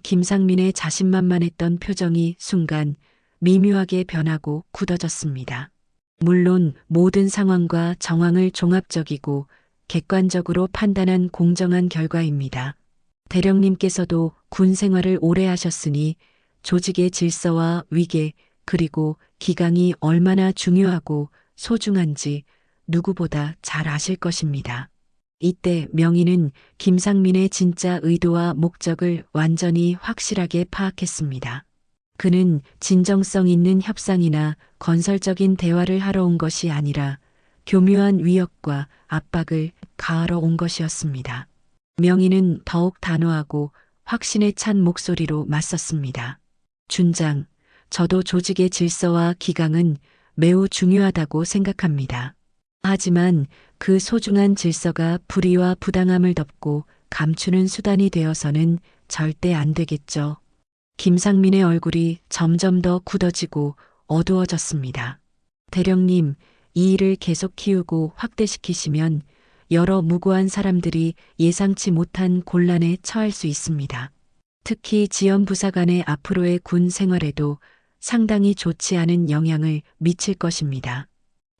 김상민의 자신만만했던 표정이 순간 미묘하게 변하고 굳어졌습니다. 물론 모든 상황과 정황을 종합적이고 객관적으로 판단한 공정한 결과입니다. 대령님께서도 군 생활을 오래 하셨으니 조직의 질서와 위계 그리고 기강이 얼마나 중요하고 소중한지 누구보다 잘 아실 것입니다. 이때 명희는 김상민의 진짜 의도와 목적을 완전히 확실하게 파악했습니다. 그는 진정성 있는 협상이나 건설적인 대화를 하러 온 것이 아니라 교묘한 위협과 압박을 가하러 온 것이었습니다. 명희는 더욱 단호하고 확신에 찬 목소리로 맞섰습니다. 준장, 저도 조직의 질서와 기강은 매우 중요하다고 생각합니다. 하지만 그 소중한 질서가 불의와 부당함을 덮고 감추는 수단이 되어서는 절대 안 되겠죠. 김상민의 얼굴이 점점 더 굳어지고 어두워졌습니다. 대령님, 이 일을 계속 키우고 확대시키시면 여러 무고한 사람들이 예상치 못한 곤란에 처할 수 있습니다. 특히 지연 부사관의 앞으로의 군 생활에도 상당히 좋지 않은 영향을 미칠 것입니다.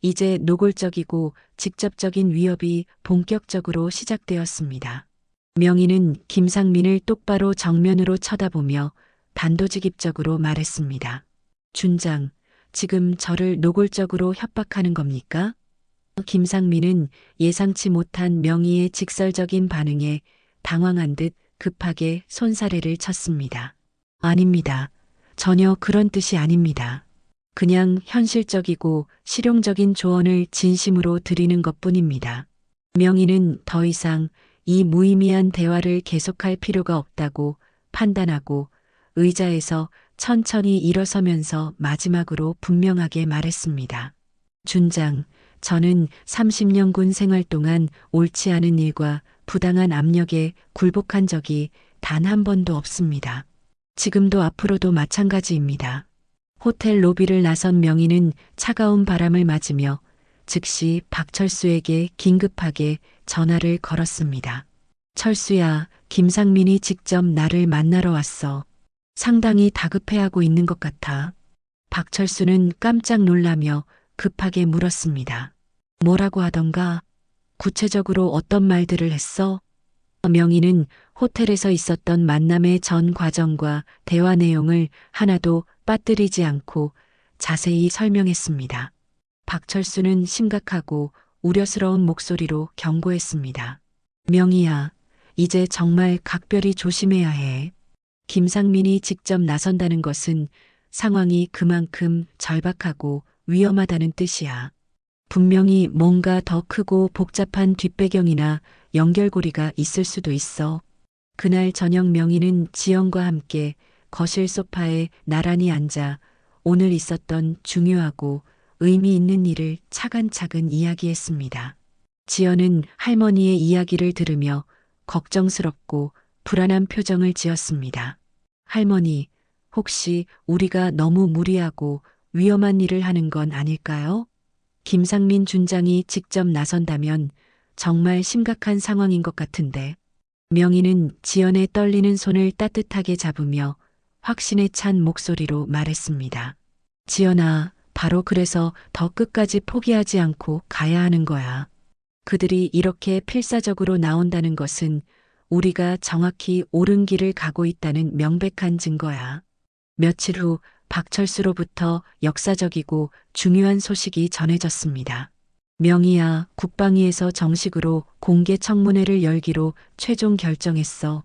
이제 노골적이고 직접적인 위협이 본격적으로 시작되었습니다. 명희는 김상민을 똑바로 정면으로 쳐다보며 단도직입적으로 말했습니다. 준장, 지금 저를 노골적으로 협박하는 겁니까? 김상민은 예상치 못한 명희의 직설적인 반응에 당황한 듯 급하게 손사래를 쳤습니다. 아닙니다. 전혀 그런 뜻이 아닙니다. 그냥 현실적이고 실용적인 조언을 진심으로 드리는 것뿐입니다. 명희는 더 이상 이 무의미한 대화를 계속할 필요가 없다고 판단하고 의자에서 천천히 일어서면서 마지막으로 분명하게 말했습니다. 준장, 저는 30년 군 생활 동안 옳지 않은 일과 부당한 압력에 굴복한 적이 단 한 번도 없습니다. 지금도 앞으로도 마찬가지입니다. 호텔 로비를 나선 명희는 차가운 바람을 맞으며 즉시 박철수에게 긴급하게 전화를 걸었습니다. 철수야, 김상민이 직접 나를 만나러 왔어. 상당히 다급해하고 있는 것 같아. 박철수는 깜짝 놀라며 급하게 물었습니다. 뭐라고 하던가? 구체적으로 어떤 말들을 했어? 명희는 호텔에서 있었던 만남의 전 과정과 대화 내용을 하나도 빠뜨리지 않고 자세히 설명했습니다. 박철수는 심각하고 우려스러운 목소리로 경고했습니다. 명희야, 이제 정말 각별히 조심해야 해. 김상민이 직접 나선다는 것은 상황이 그만큼 절박하고 위험하다는 뜻이야. 분명히 뭔가 더 크고 복잡한 뒷배경이나 연결고리가 있을 수도 있어. 그날 저녁 명희는 지연과 함께 거실 소파에 나란히 앉아 오늘 있었던 중요하고 의미 있는 일을 차근차근 이야기했습니다. 지연은 할머니의 이야기를 들으며 걱정스럽고 불안한 표정을 지었습니다. 할머니, 혹시 우리가 너무 무리하고 위험한 일을 하는 건 아닐까요? 김상민 준장이 직접 나선다면 정말 심각한 상황인 것 같은데. 명희는 지연의 떨리는 손을 따뜻하게 잡으며 확신에 찬 목소리로 말했습니다. 지연아, 바로 그래서 더 끝까지 포기하지 않고 가야 하는 거야. 그들이 이렇게 필사적으로 나온다는 것은 우리가 정확히 옳은 길을 가고 있다는 명백한 증거야. 며칠 후 박철수로부터 역사적이고 중요한 소식이 전해졌습니다. 명희야, 국방위에서 정식으로 공개 청문회를 열기로 최종 결정했어.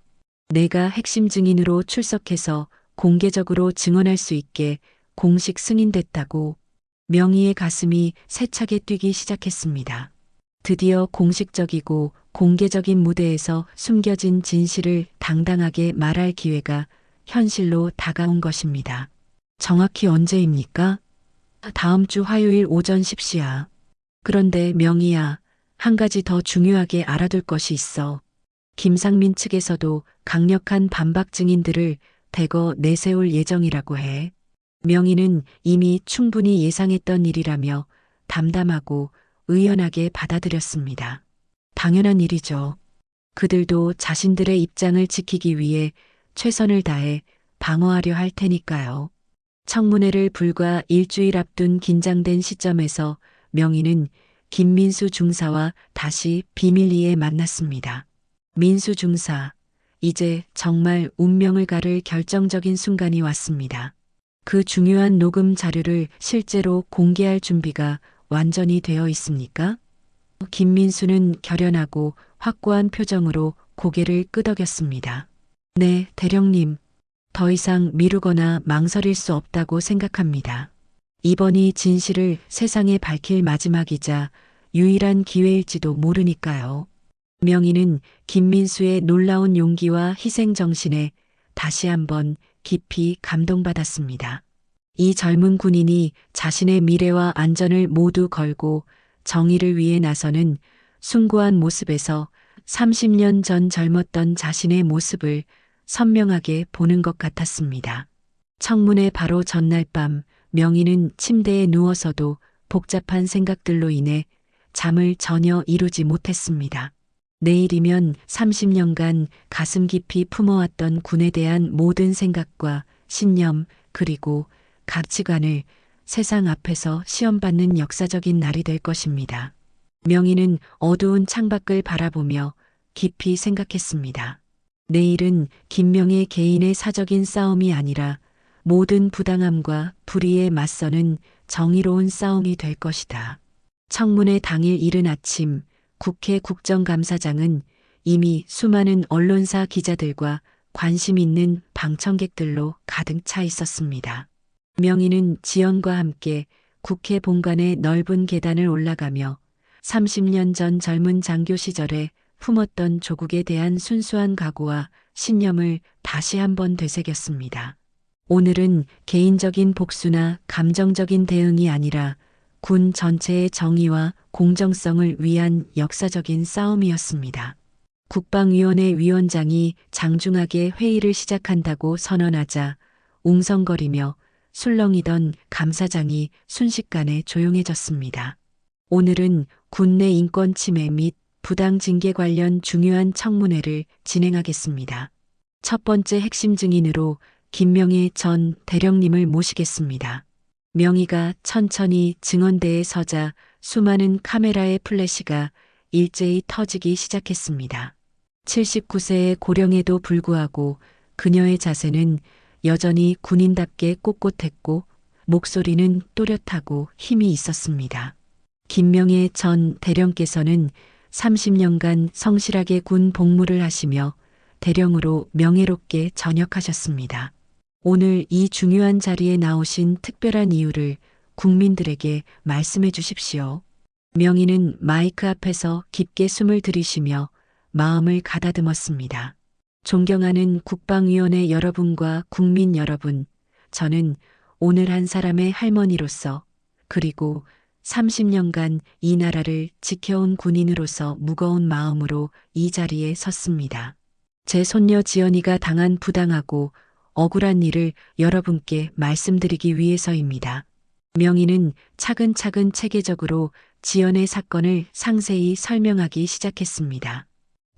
내가 핵심 증인으로 출석해서 공개적으로 증언할 수 있게 공식 승인됐다고. 명희의 가슴이 세차게 뛰기 시작했습니다. 드디어 공식적이고 공개적인 무대에서 숨겨진 진실을 당당하게 말할 기회가 현실로 다가온 것입니다. 정확히 언제입니까? 다음 주 화요일 오전 10시야. 그런데 명희야, 한 가지 더 중요하게 알아둘 것이 있어. 김상민 측에서도 강력한 반박 증인들을 대거 내세울 예정이라고 해. 명희는 이미 충분히 예상했던 일이라며 담담하고 의연하게 받아들였습니다. 당연한 일이죠. 그들도 자신들의 입장을 지키기 위해 최선을 다해 방어하려 할 테니까요. 청문회를 불과 일주일 앞둔 긴장된 시점에서 명희는 김민수 중사와 다시 비밀리에 만났습니다. 민수 중사, 이제 정말 운명을 가를 결정적인 순간이 왔습니다. 그 중요한 녹음 자료를 실제로 공개할 준비가 완전히 되어 있습니까? 김민수는 결연하고 확고한 표정으로 고개를 끄덕였습니다. 네, 대령님. 더 이상 미루거나 망설일 수 없다고 생각합니다. 이번이 진실을 세상에 밝힐 마지막이자 유일한 기회일지도 모르니까요. 명희는 김민수의 놀라운 용기와 희생 정신에 다시 한번 깊이 감동받았습니다. 이 젊은 군인이 자신의 미래와 안전을 모두 걸고 정의를 위해 나서는 숭고한 모습에서 30년 전 젊었던 자신의 모습을 선명하게 보는 것 같았습니다. 청문회 바로 전날 밤 명희는 침대에 누워서도 복잡한 생각들로 인해 잠을 전혀 이루지 못했습니다. 내일이면 30년간 가슴 깊이 품어왔던 군에 대한 모든 생각과 신념 그리고 가치관을 세상 앞에서 시험받는 역사적인 날이 될 것입니다. 명희는 어두운 창밖을 바라보며 깊이 생각했습니다. 내일은 김명의 개인의 사적인 싸움이 아니라 모든 부당함과 불의에 맞서는 정의로운 싸움이 될 것이다. 청문회 당일 이른 아침 국회 국정감사장은 이미 수많은 언론사 기자들과 관심 있는 방청객들로 가득 차 있었습니다. 명희는 지연과 함께 국회 본관의 넓은 계단을 올라가며 30년 전 젊은 장교 시절에 품었던 조국에 대한 순수한 각오와 신념을 다시 한번 되새겼습니다. 오늘은 개인적인 복수나 감정적인 대응이 아니라 군 전체의 정의와 공정성을 위한 역사적인 싸움이었습니다. 국방위원회 위원장이 장중하게 회의를 시작한다고 선언하자 웅성거리며 술렁이던 감사장이 순식간에 조용해졌습니다. 오늘은 군내 인권 침해 및 부당 징계 관련 중요한 청문회를 진행하겠습니다. 첫 번째 핵심 증인으로 김명희 전 대령님을 모시겠습니다. 명희가 천천히 증언대에 서자 수많은 카메라의 플래시가 일제히 터지기 시작했습니다. 79세의 고령에도 불구하고 그녀의 자세는 여전히 군인답게 꼿꼿했고 목소리는 또렷하고 힘이 있었습니다. 김명희 전 대령께서는 30년간 성실하게 군 복무를 하시며 대령으로 명예롭게 전역하셨습니다. 오늘 이 중요한 자리에 나오신 특별한 이유를 국민들에게 말씀해 주십시오. 명희는 마이크 앞에서 깊게 숨을 들이쉬며 마음을 가다듬었습니다. 존경하는 국방위원회 여러분과 국민 여러분, 저는 오늘 한 사람의 할머니로서 그리고 30년간 이 나라를 지켜온 군인으로서 무거운 마음으로 이 자리에 섰습니다. 제 손녀 지연이가 당한 부당하고 억울한 일을 여러분께 말씀드리기 위해서입니다. 명희는 차근차근 체계적으로 지연의 사건을 상세히 설명하기 시작했습니다.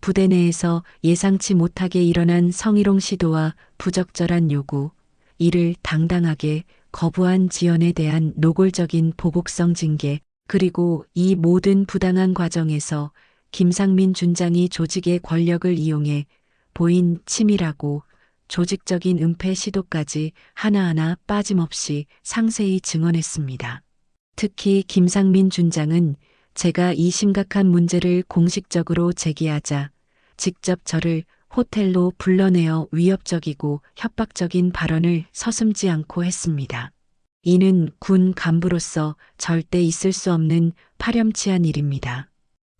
부대 내에서 예상치 못하게 일어난 성희롱 시도와 부적절한 요구, 이를 당당하게 거부한 지연에 대한 노골적인 보복성 징계, 그리고 이 모든 부당한 과정에서 김상민 준장이 조직의 권력을 이용해 보인 치밀하고 조직적인 은폐 시도까지 하나하나 빠짐없이 상세히 증언했습니다. 특히 김상민 준장은 제가 이 심각한 문제를 공식적으로 제기하자 직접 저를 호텔로 불러내어 위협적이고 협박적인 발언을 서슴지 않고 했습니다. 이는 군 간부로서 절대 있을 수 없는 파렴치한 일입니다.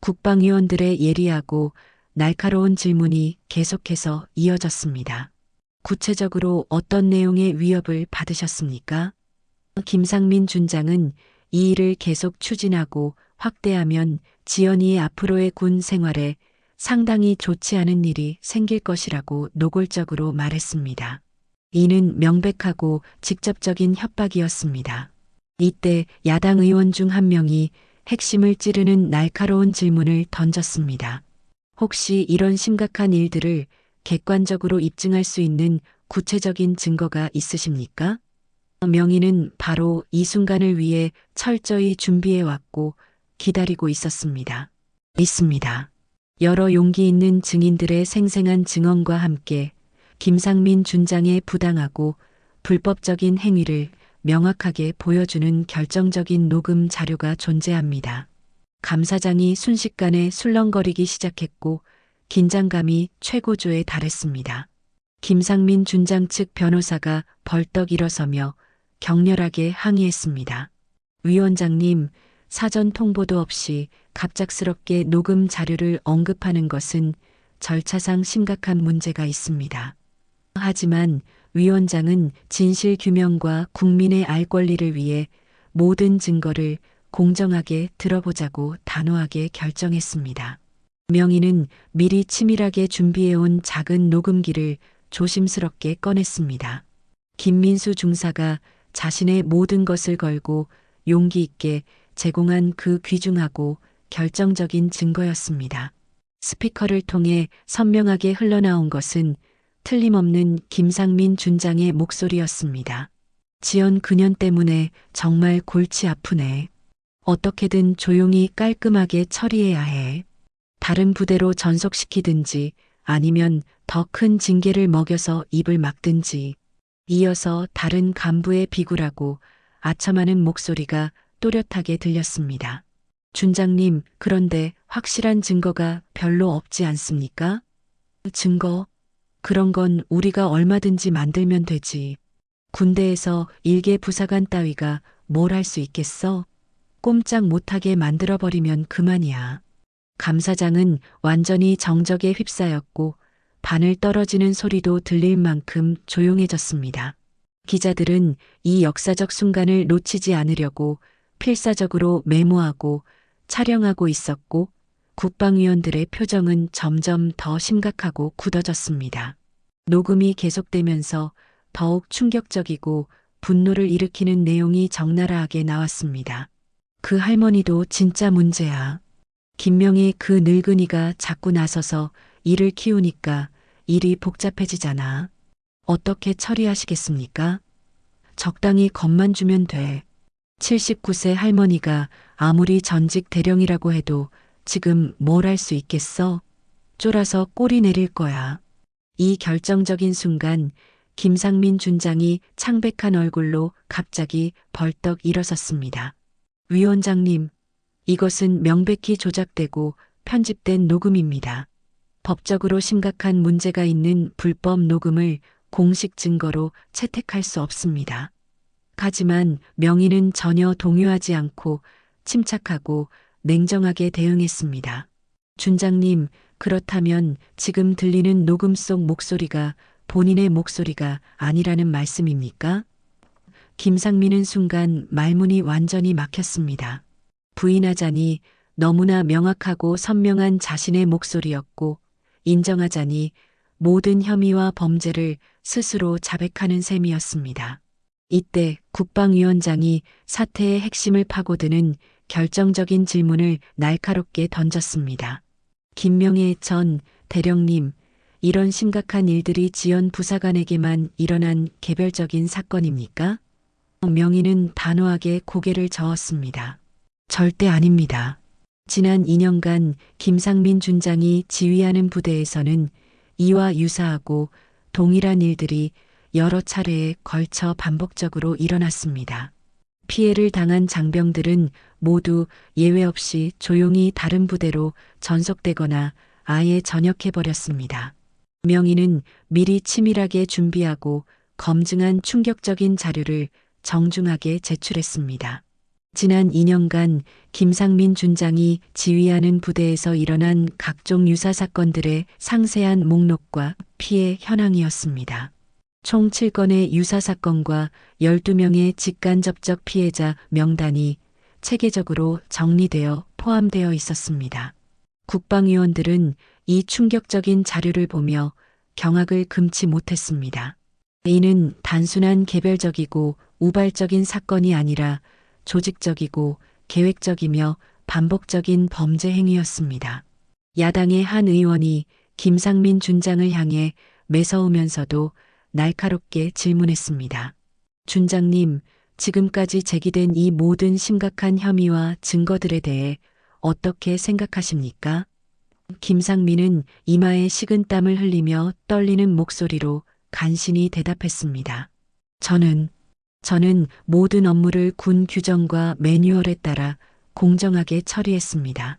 국방위원들의 예리하고 날카로운 질문이 계속해서 이어졌습니다. 구체적으로 어떤 내용의 위협을 받으셨습니까? 김상민 준장은 이 일을 계속 추진하고 확대하면 지연이의 앞으로의 군 생활에 상당히 좋지 않은 일이 생길 것이라고 노골적으로 말했습니다. 이는 명백하고 직접적인 협박이었습니다. 이때 야당 의원 중 한 명이 핵심을 찌르는 날카로운 질문을 던졌습니다. 혹시 이런 심각한 일들을 객관적으로 입증할 수 있는 구체적인 증거가 있으십니까? 명의는 바로 이 순간을 위해 철저히 준비해 왔고 기다리고 있었습니다. 있습니다. 여러 용기 있는 증인들의 생생한 증언과 함께 김상민 준장의 부당하고 불법적인 행위를 명확하게 보여주는 결정적인 녹음 자료가 존재합니다. 감사장이 순식간에 술렁거리기 시작했고 긴장감이 최고조에 달했습니다. 김상민 준장 측 변호사가 벌떡 일어서며 격렬하게 항의했습니다. 위원장님, 사전 통보도 없이 갑작스럽게 녹음 자료를 언급하는 것은 절차상 심각한 문제가 있습니다. 하지만 위원장은 진실 규명과 국민의 알 권리를 위해 모든 증거를 공정하게 들어보자고 단호하게 결정했습니다. 명의는 미리 치밀하게 준비해온 작은 녹음기를 조심스럽게 꺼냈습니다. 김민수 중사가 자신의 모든 것을 걸고 용기 있게 제공한 그 귀중하고 결정적인 증거였습니다. 스피커를 통해 선명하게 흘러나온 것은 틀림없는 김상민 준장의 목소리였습니다. 지연 그년 때문에 정말 골치 아프네. 어떻게든 조용히 깔끔하게 처리해야 해. 다른 부대로 전속시키든지 아니면 더 큰 징계를 먹여서 입을 막든지. 이어서 다른 간부의 비굴하고 아첨하는 목소리가 또렷하게 들렸습니다. 준장님, 그런데 확실한 증거가 별로 없지 않습니까? 증거? 그런 건 우리가 얼마든지 만들면 되지. 군대에서 일개 부사관 따위가 뭘 할 수 있겠어? 꼼짝 못하게 만들어버리면 그만이야. 감사장은 완전히 정적에 휩싸였고 바늘 떨어지는 소리도 들릴 만큼 조용해졌습니다. 기자들은 이 역사적 순간을 놓치지 않으려고 필사적으로 메모하고 촬영하고 있었고 국방위원들의 표정은 점점 더 심각하고 굳어졌습니다. 녹음이 계속되면서 더욱 충격적이고 분노를 일으키는 내용이 적나라하게 나왔습니다. 그 할머니도 진짜 문제야. 김명희 그 늙은이가 자꾸 나서서 일을 키우니까 일이 복잡해지잖아. 어떻게 처리하시겠습니까? 적당히 겁만 주면 돼. 79세 할머니가 아무리 전직 대령이라고 해도 지금 뭘 할 수 있겠어? 쫄아서 꼬리 내릴 거야. 이 결정적인 순간 김상민 준장이 창백한 얼굴로 갑자기 벌떡 일어섰습니다. 위원장님, 이것은 명백히 조작되고 편집된 녹음입니다. 법적으로 심각한 문제가 있는 불법 녹음을 공식 증거로 채택할 수 없습니다. 하지만 명의는 전혀 동요하지 않고 침착하고 냉정하게 대응했습니다. 준장님, 그렇다면 지금 들리는 녹음 속 목소리가 본인의 목소리가 아니라는 말씀입니까? 김상민은 순간 말문이 완전히 막혔습니다. 부인하자니 너무나 명확하고 선명한 자신의 목소리였고 인정하자니 모든 혐의와 범죄를 스스로 자백하는 셈이었습니다. 이때 국방위원장이 사태의 핵심을 파고드는 결정적인 질문을 날카롭게 던졌습니다. 김명희 전 대령님, 이런 심각한 일들이 지연 부사관에게만 일어난 개별적인 사건입니까? 명희는 단호하게 고개를 저었습니다. 절대 아닙니다. 지난 2년간 김상민 준장이 지휘하는 부대에서는 이와 유사하고 동일한 일들이 여러 차례에 걸쳐 반복적으로 일어났습니다. 피해를 당한 장병들은 모두 예외 없이 조용히 다른 부대로 전속되거나 아예 전역해버렸습니다. 명희는 미리 치밀하게 준비하고 검증한 충격적인 자료를 정중하게 제출했습니다. 지난 2년간 김상민 준장이 지휘하는 부대에서 일어난 각종 유사 사건들의 상세한 목록과 피해 현황이었습니다. 총 7건의 유사 사건과 12명의 직간접적 피해자 명단이 체계적으로 정리되어 포함되어 있었습니다. 국방위원들은 이 충격적인 자료를 보며 경악을 금치 못했습니다. 이는 단순한 개별적이고 우발적인 사건이 아니라 조직적이고 계획적이며 반복적인 범죄 행위였습니다. 야당의 한 의원이 김상민 준장을 향해 매서우면서도 날카롭게 질문했습니다. 준장님, 지금까지 제기된 이 모든 심각한 혐의와 증거들에 대해 어떻게 생각하십니까? 김상민은 이마에 식은땀을 흘리며 떨리는 목소리로 간신히 대답했습니다. 저는 모든 업무를 군 규정과 매뉴얼에 따라 공정하게 처리했습니다.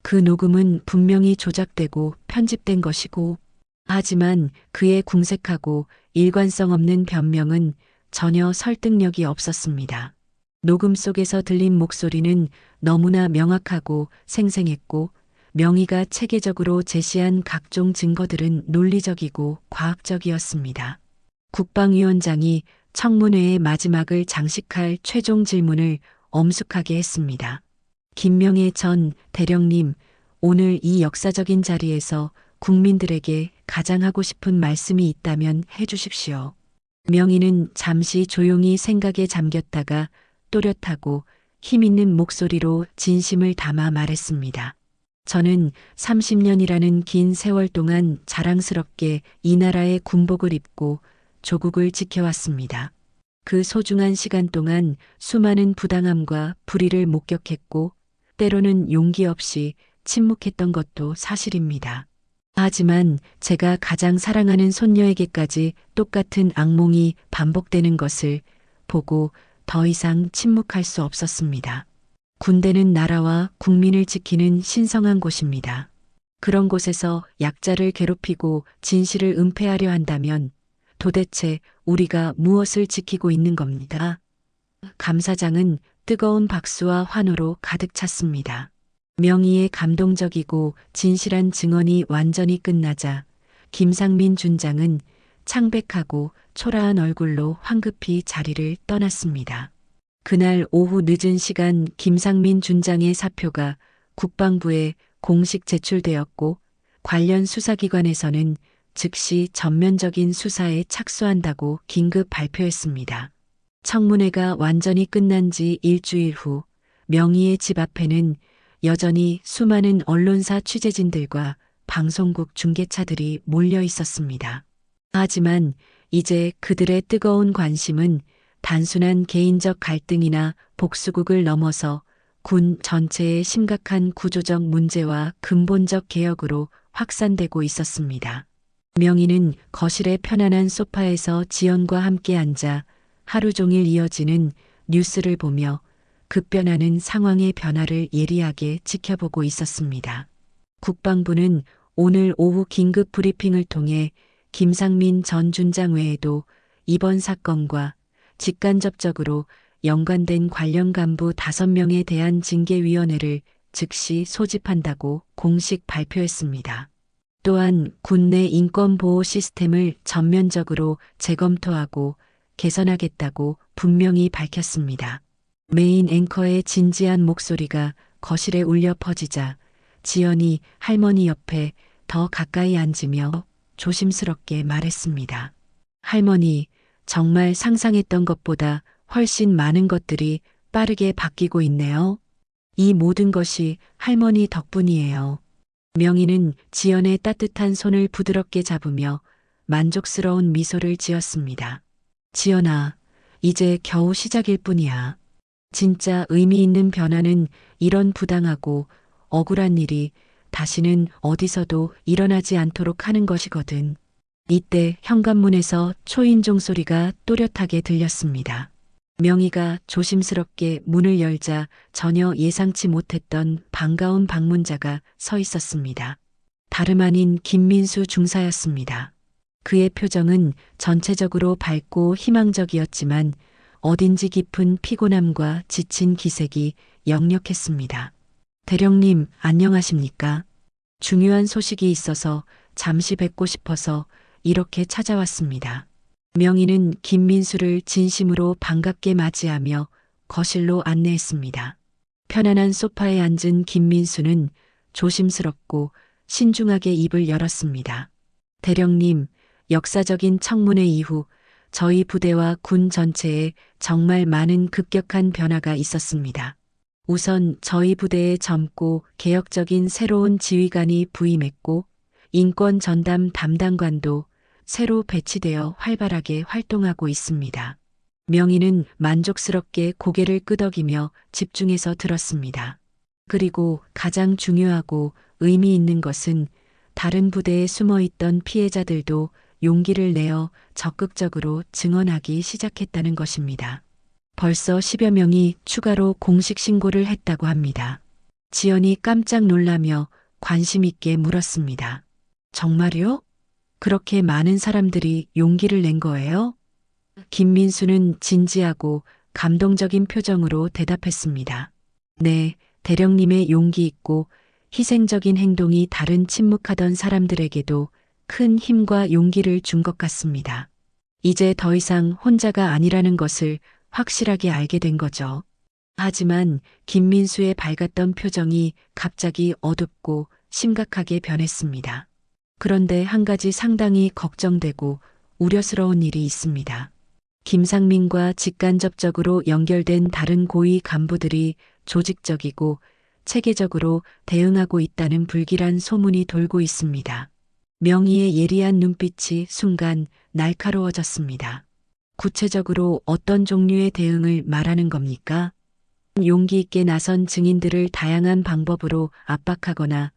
그 녹음은 분명히 조작되고 편집된 것이고, 하지만 그의 궁색하고 일관성 없는 변명은 전혀 설득력이 없었습니다. 녹음 속에서 들린 목소리는 너무나 명확하고 생생했고, 명의가 체계적으로 제시한 각종 증거들은 논리적이고 과학적이었습니다. 국방위원장이 청문회의 마지막을 장식할 최종 질문을 엄숙하게 했습니다. 김명애 전 대령님, 오늘 이 역사적인 자리에서 국민들에게 가장 하고 싶은 말씀이 있다면 해주십시오. 명희는 잠시 조용히 생각에 잠겼다가 또렷하고 힘있는 목소리로 진심을 담아 말했습니다. 저는 30년이라는 긴 세월 동안 자랑스럽게 이 나라의 군복을 입고 조국을 지켜왔습니다. 그 소중한 시간 동안 수많은 부당함과 불의를 목격했고 때로는 용기 없이 침묵했던 것도 사실입니다. 하지만 제가 가장 사랑하는 손녀에게까지 똑같은 악몽이 반복되는 것을 보고 더 이상 침묵할 수 없었습니다. 군대는 나라와 국민을 지키는 신성한 곳입니다. 그런 곳에서 약자를 괴롭히고 진실을 은폐하려 한다면 도대체 우리가 무엇을 지키고 있는 겁니다. 감사장은 뜨거운 박수와 환호로 가득 찼습니다. 명희의 감동적이고 진실한 증언이 완전히 끝나자 김상민 준장은 창백하고 초라한 얼굴로 황급히 자리를 떠났습니다. 그날 오후 늦은 시간 김상민 준장의 사표가 국방부에 공식 제출되었고 관련 수사기관에서는 즉시 전면적인 수사에 착수한다고 긴급 발표했습니다. 청문회가 완전히 끝난 지 일주일 후 명희의 집 앞에는 여전히 수많은 언론사 취재진들과 방송국 중계차들이 몰려 있었습니다. 하지만 이제 그들의 뜨거운 관심은 단순한 개인적 갈등이나 복수국을 넘어서 군 전체의 심각한 구조적 문제와 근본적 개혁으로 확산되고 있었습니다. 명희는 거실의 편안한 소파에서 지연과 함께 앉아 하루 종일 이어지는 뉴스를 보며 급변하는 상황의 변화를 예리하게 지켜보고 있었습니다. 국방부는 오늘 오후 긴급 브리핑을 통해 김상민 전 준장 외에도 이번 사건과 직간접적으로 연관된 관련 간부 5명에 대한 징계위원회를 즉시 소집한다고 공식 발표했습니다. 또한 군내 인권보호 시스템을 전면적으로 재검토하고 개선하겠다고 분명히 밝혔습니다. 메인 앵커의 진지한 목소리가 거실에 울려 퍼지자 지연이 할머니 옆에 더 가까이 앉으며 조심스럽게 말했습니다. 할머니, 정말 상상했던 것보다 훨씬 많은 것들이 빠르게 바뀌고 있네요. 이 모든 것이 할머니 덕분이에요. 명희는 지연의 따뜻한 손을 부드럽게 잡으며 만족스러운 미소를 지었습니다. 지연아, 이제 겨우 시작일 뿐이야. 진짜 의미 있는 변화는 이런 부당하고 억울한 일이 다시는 어디서도 일어나지 않도록 하는 것이거든. 이때 현관문에서 초인종 소리가 또렷하게 들렸습니다. 명희가 조심스럽게 문을 열자 전혀 예상치 못했던 반가운 방문자가 서 있었습니다. 다름 아닌 김민수 중사였습니다. 그의 표정은 전체적으로 밝고 희망적이었지만 어딘지 깊은 피곤함과 지친 기색이 역력했습니다. 대령님, 안녕하십니까? 중요한 소식이 있어서 잠시 뵙고 싶어서 이렇게 찾아왔습니다. 명희는 김민수를 진심으로 반갑게 맞이하며 거실로 안내했습니다. 편안한 소파에 앉은 김민수는 조심스럽고 신중하게 입을 열었습니다. 대령님, 역사적인 청문회 이후 저희 부대와 군 전체에 정말 많은 급격한 변화가 있었습니다. 우선 저희 부대에 젊고 개혁적인 새로운 지휘관이 부임했고 인권 전담 담당관도 새로 배치되어 활발하게 활동하고 있습니다. 명희는 만족스럽게 고개를 끄덕이며 집중해서 들었습니다. 그리고 가장 중요하고 의미 있는 것은 다른 부대에 숨어있던 피해자들도 용기를 내어 적극적으로 증언하기 시작했다는 것입니다. 벌써 10여 명이 추가로 공식 신고를 했다고 합니다. 지연이 깜짝 놀라며 관심 있게 물었습니다. 정말요? 그렇게 많은 사람들이 용기를 낸 거예요? 김민수는 진지하고 감동적인 표정으로 대답했습니다. 네, 대령님의 용기 있고 희생적인 행동이 다른 침묵하던 사람들에게도 큰 힘과 용기를 준 것 같습니다. 이제 더 이상 혼자가 아니라는 것을 확실하게 알게 된 거죠. 하지만 김민수의 밝았던 표정이 갑자기 어둡고 심각하게 변했습니다. 그런데 한 가지 상당히 걱정되고 우려스러운 일이 있습니다. 김상민과 직간접적으로 연결된 다른 고위 간부들이 조직적이고 체계적으로 대응하고 있다는 불길한 소문이 돌고 있습니다. 명희의 예리한 눈빛이 순간 날카로워졌습니다. 구체적으로 어떤 종류의 대응을 말하는 겁니까? 용기 있게 나선 증인들을 다양한 방법으로 압박하거나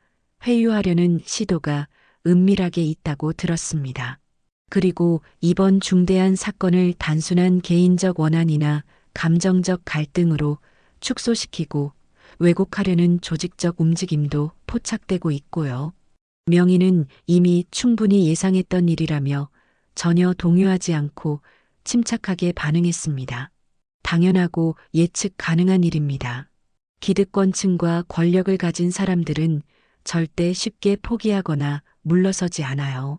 회유하려는 시도가 은밀하게 있다고 들었습니다. 그리고 이번 중대한 사건을 단순한 개인적 원한이나 감정적 갈등으로 축소시키고 왜곡하려는 조직적 움직임도 포착되고 있고요. 명희는 이미 충분히 예상했던 일이라며 전혀 동요하지 않고 침착하게 반응했습니다. 당연하고 예측 가능한 일입니다. 기득권층과 권력을 가진 사람들은 절대 쉽게 포기하거나 물러서지 않아요.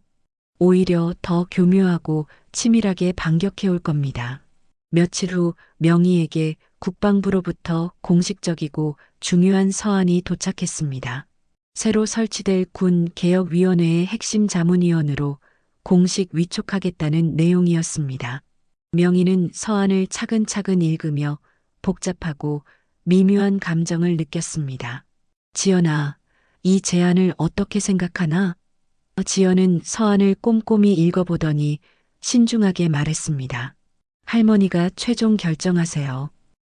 오히려 더 교묘하고 치밀하게 반격해 올 겁니다. 며칠 후 명희에게 국방부로부터 공식적이고 중요한 서한이 도착했습니다. 새로 설치될 군 개혁위원회의 핵심 자문위원으로 공식 위촉하겠다는 내용이었습니다. 명희는 서한을 차근차근 읽으며 복잡하고 미묘한 감정을 느꼈습니다. 지연아, 이 제안을 어떻게 생각하나? 지연은 서한을 꼼꼼히 읽어보더니 신중하게 말했습니다. 할머니가 최종 결정하세요.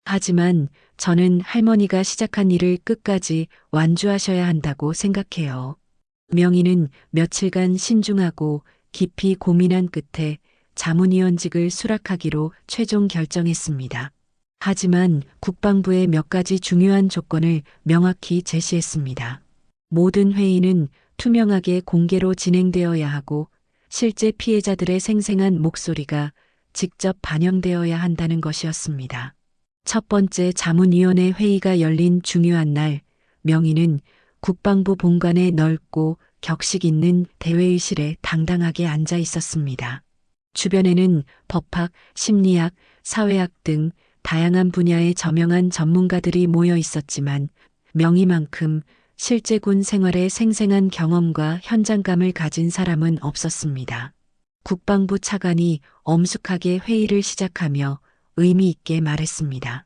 하지만 저는 할머니가 시작한 일을 끝까지 완주하셔야 한다고 생각해요. 명희는 며칠간 신중하고 깊이 고민한 끝에 자문위원직을 수락하기로 최종 결정했습니다. 하지만 국방부의 몇 가지 중요한 조건을 명확히 제시했습니다. 모든 회의는 투명하게 공개로 진행되어야 하고 실제 피해자들의 생생한 목소리가 직접 반영되어야 한다는 것이었습니다. 첫 번째 자문위원회 회의가 열린 중요한 날, 명희는 국방부 본관의 넓고 격식 있는 대회의실에 당당하게 앉아 있었습니다. 주변에는 법학, 심리학, 사회학 등 다양한 분야의 저명한 전문가들이 모여 있었지만 명희만큼 실제 군 생활의 생생한 경험과 현장감을 가진 사람은 없었습니다. 국방부 차관이 엄숙하게 회의를 시작하며 의미 있게 말했습니다.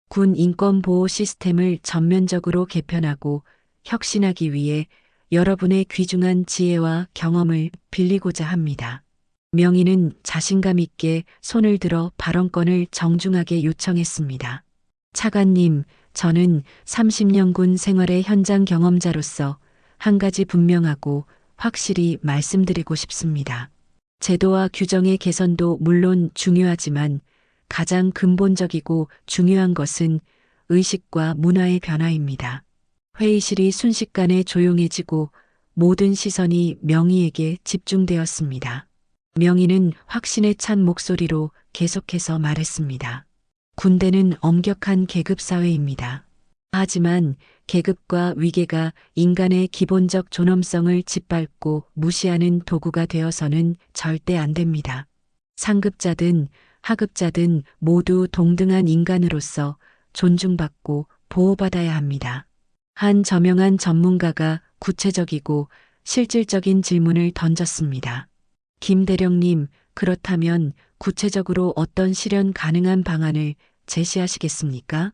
군 인권보호 시스템을 전면적으로 개편하고 혁신하기 위해 여러분의 귀중한 지혜와 경험을 빌리고자 합니다. 명희는 자신감 있게 손을 들어 발언권을 정중하게 요청했습니다. 차관님, 저는 30년 군 생활의 현장 경험자로서 한 가지 분명하고 확실히 말씀드리고 싶습니다. 제도와 규정의 개선도 물론 중요하지만 가장 근본적이고 중요한 것은 의식과 문화의 변화입니다. 회의실이 순식간에 조용해지고 모든 시선이 명희에게 집중되었습니다. 명희는 확신에 찬 목소리로 계속해서 말했습니다. 군대는 엄격한 계급사회입니다. 하지만 계급과 위계가 인간의 기본적 존엄성을 짓밟고 무시하는 도구가 되어서는 절대 안 됩니다. 상급자든 하급자든 모두 동등한 인간으로서 존중받고 보호받아야 합니다. 한 저명한 전문가가 구체적이고 실질적인 질문을 던졌습니다. 김 대령님, 그렇다면 구체적으로 어떤 실현 가능한 방안을 제시하시겠습니까?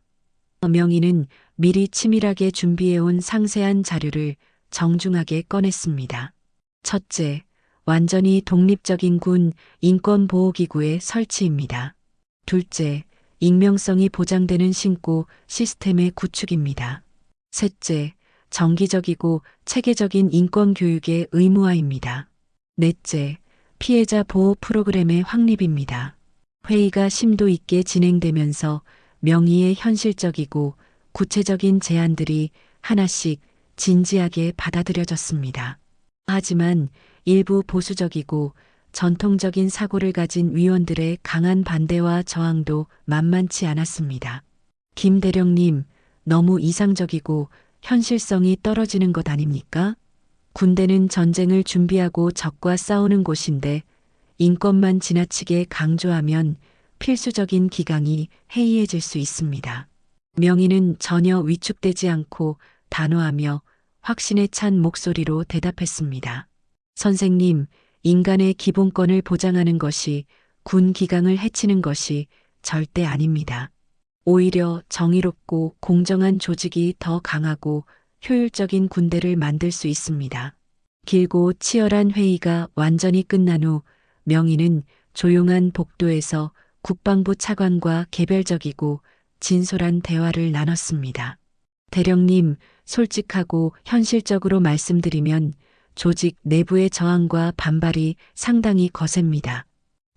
명희는 미리 치밀하게 준비해온 상세한 자료를 정중하게 꺼냈습니다. 첫째, 완전히 독립적인 군 인권보호기구의 설치입니다. 둘째, 익명성이 보장되는 신고 시스템의 구축입니다. 셋째, 정기적이고 체계적인 인권교육의 의무화입니다. 넷째, 피해자 보호 프로그램의 확립입니다. 회의가 심도 있게 진행되면서 명의의 현실적이고 구체적인 제안들이 하나씩 진지하게 받아들여졌습니다. 하지만 일부 보수적이고 전통적인 사고를 가진 위원들의 강한 반대와 저항도 만만치 않았습니다. 김 대령님, 너무 이상적이고 현실성이 떨어지는 것 아닙니까? 군대는 전쟁을 준비하고 적과 싸우는 곳인데 인권만 지나치게 강조하면 필수적인 기강이 해이해질 수 있습니다. 명희는 전혀 위축되지 않고 단호하며 확신에 찬 목소리로 대답했습니다. 선생님, 인간의 기본권을 보장하는 것이 군 기강을 해치는 것이 절대 아닙니다. 오히려 정의롭고 공정한 조직이 더 강하고 효율적인 군대를 만들 수 있습니다. 길고 치열한 회의가 완전히 끝난 후 명희는 조용한 복도에서 국방부 차관과 개별적이고 진솔한 대화를 나눴습니다. 대령님, 솔직하고 현실적으로 말씀드리면 조직 내부의 저항과 반발이 상당히 거셉니다.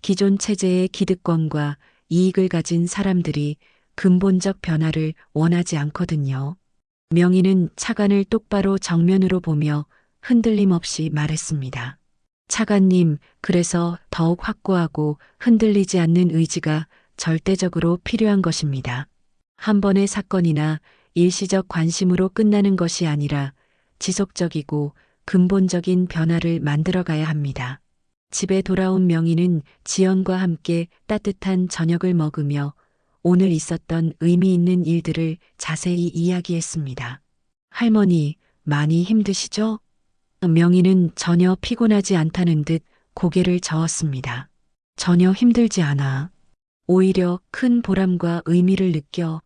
기존 체제의 기득권과 이익을 가진 사람들이 근본적 변화를 원하지 않거든요. 명희는 차관을 똑바로 정면으로 보며 흔들림 없이 말했습니다. 차관님, 그래서 더욱 확고하고 흔들리지 않는 의지가 절대적으로 필요한 것입니다. 한 번의 사건이나 일시적 관심으로 끝나는 것이 아니라 지속적이고 근본적인 변화를 만들어가야 합니다. 집에 돌아온 명희는 지연과 함께 따뜻한 저녁을 먹으며 오늘 있었던 의미 있는 일들을 자세히 이야기했습니다. 할머니, 많이 힘드시죠? 명희는 전혀 피곤하지 않다는 듯 고개를 저었습니다. 전혀 힘들지 않아. 오히려 큰 보람과 의미를 느껴.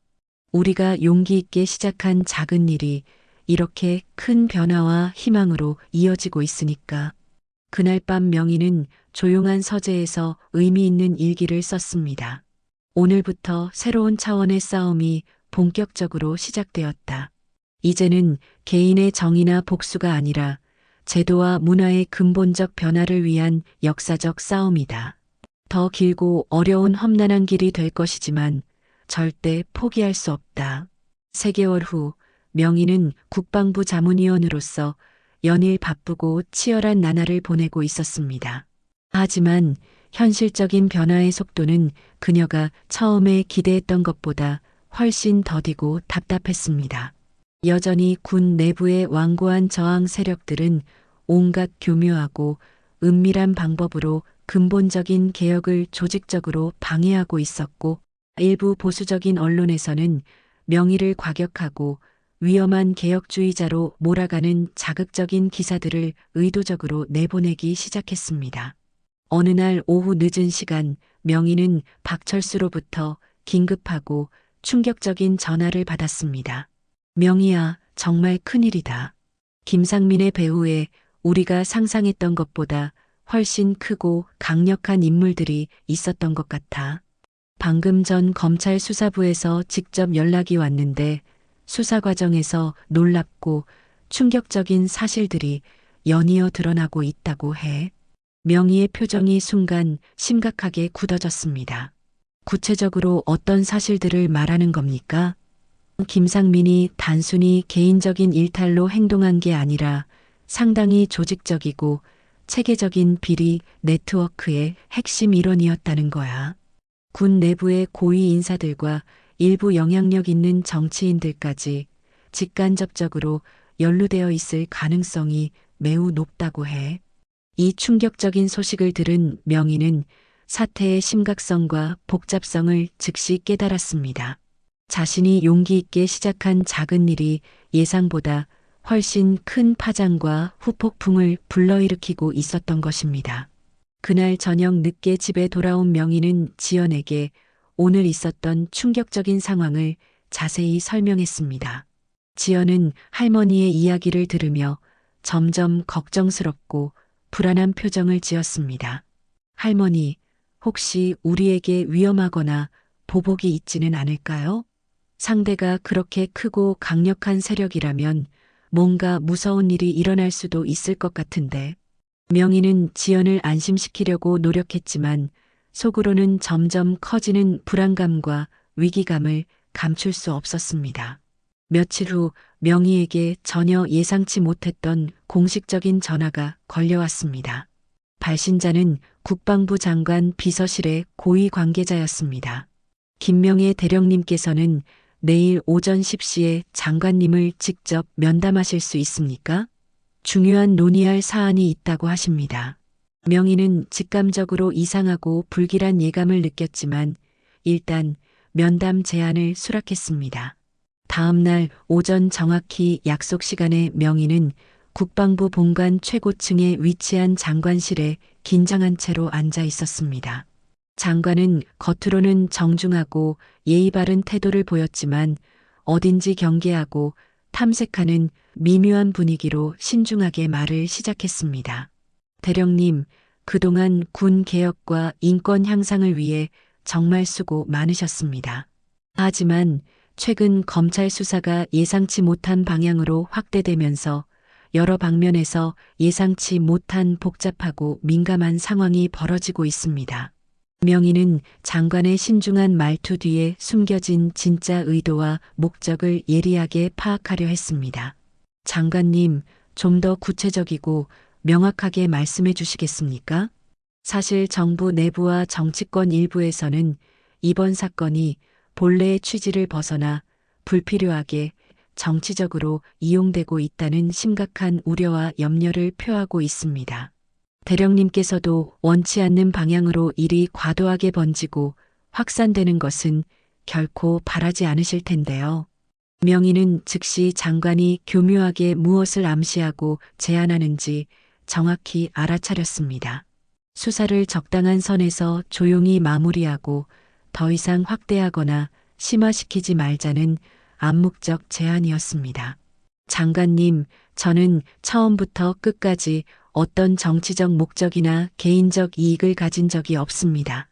우리가 용기 있게 시작한 작은 일이 이렇게 큰 변화와 희망으로 이어지고 있으니까. 그날 밤 명희는 조용한 서재에서 의미 있는 일기를 썼습니다. 오늘부터 새로운 차원의 싸움이 본격적으로 시작되었다. 이제는 개인의 정의나 복수가 아니라 제도와 문화의 근본적 변화를 위한 역사적 싸움이다. 더 길고 어려운 험난한 길이 될 것이지만 절대 포기할 수 없다. 3개월 후 명희는 국방부 자문위원으로서 연일 바쁘고 치열한 나날을 보내고 있었습니다. 하지만 현실적인 변화의 속도는 그녀가 처음에 기대했던 것보다 훨씬 더디고 답답했습니다. 여전히 군 내부의 완고한 저항 세력들은 온갖 교묘하고 은밀한 방법으로 근본적인 개혁을 조직적으로 방해하고 있었고, 일부 보수적인 언론에서는 명의를 과격하고 위험한 개혁주의자로 몰아가는 자극적인 기사들을 의도적으로 내보내기 시작했습니다. 어느 날 오후 늦은 시간 명희는 박철수로부터 긴급하고 충격적인 전화를 받았습니다. 명희야, 정말 큰일이다. 김상민의 배후에 우리가 상상했던 것보다 훨씬 크고 강력한 인물들이 있었던 것 같아. 방금 전 검찰 수사부에서 직접 연락이 왔는데 수사 과정에서 놀랍고 충격적인 사실들이 연이어 드러나고 있다고 해. 명희의 표정이 순간 심각하게 굳어졌습니다. 구체적으로 어떤 사실들을 말하는 겁니까? 김상민이 단순히 개인적인 일탈로 행동한 게 아니라 상당히 조직적이고 체계적인 비리 네트워크의 핵심 일원이었다는 거야. 군 내부의 고위 인사들과 일부 영향력 있는 정치인들까지 직간접적으로 연루되어 있을 가능성이 매우 높다고 해. 이 충격적인 소식을 들은 명희는 사태의 심각성과 복잡성을 즉시 깨달았습니다. 자신이 용기 있게 시작한 작은 일이 예상보다 훨씬 큰 파장과 후폭풍을 불러일으키고 있었던 것입니다. 그날 저녁 늦게 집에 돌아온 명희는 지연에게 오늘 있었던 충격적인 상황을 자세히 설명했습니다. 지연은 할머니의 이야기를 들으며 점점 걱정스럽고 불안한 표정을 지었습니다. 할머니, 혹시 우리에게 위험하거나 보복이 있지는 않을까요? 상대가 그렇게 크고 강력한 세력이라면 뭔가 무서운 일이 일어날 수도 있을 것 같은데. 명희는 지연을 안심시키려고 노력했지만 속으로는 점점 커지는 불안감과 위기감을 감출 수 없었습니다. 며칠 후 명희에게 전혀 예상치 못했던 공식적인 전화가 걸려왔습니다. 발신자는 국방부 장관 비서실의 고위 관계자였습니다. 김명애 대령님께서는 내일 오전 10시에 장관님을 직접 면담하실 수 있습니까? 중요한 논의할 사안이 있다고 하십니다. 명희는 직감적으로 이상하고 불길한 예감을 느꼈지만 일단 면담 제안을 수락했습니다. 다음 날 오전 정확히 약속 시간에 명희는 국방부 본관 최고층에 위치한 장관실에 긴장한 채로 앉아 있었습니다. 장관은 겉으로는 정중하고 예의 바른 태도를 보였지만 어딘지 경계하고 탐색하는 미묘한 분위기로 신중하게 말을 시작했습니다. 대령님, 그동안 군 개혁과 인권 향상을 위해 정말 수고 많으셨습니다. 하지만 최근 검찰 수사가 예상치 못한 방향으로 확대되면서 여러 방면에서 예상치 못한 복잡하고 민감한 상황이 벌어지고 있습니다. 명희는 장관의 신중한 말투 뒤에 숨겨진 진짜 의도와 목적을 예리하게 파악하려 했습니다. 장관님, 좀 더 구체적이고 명확하게 말씀해 주시겠습니까? 사실 정부 내부와 정치권 일부에서는 이번 사건이 본래의 취지를 벗어나 불필요하게 정치적으로 이용되고 있다는 심각한 우려와 염려를 표하고 있습니다. 대령님께서도 원치 않는 방향으로 일이 과도하게 번지고 확산되는 것은 결코 바라지 않으실 텐데요. 명희는 즉시 장관이 교묘하게 무엇을 암시하고 제안하는지 정확히 알아차렸습니다. 수사를 적당한 선에서 조용히 마무리하고 더 이상 확대하거나 심화시키지 말자는 암묵적 제안이었습니다. 장관님, 저는 처음부터 끝까지 어떤 정치적 목적이나 개인적 이익을 가진 적이 없습니다.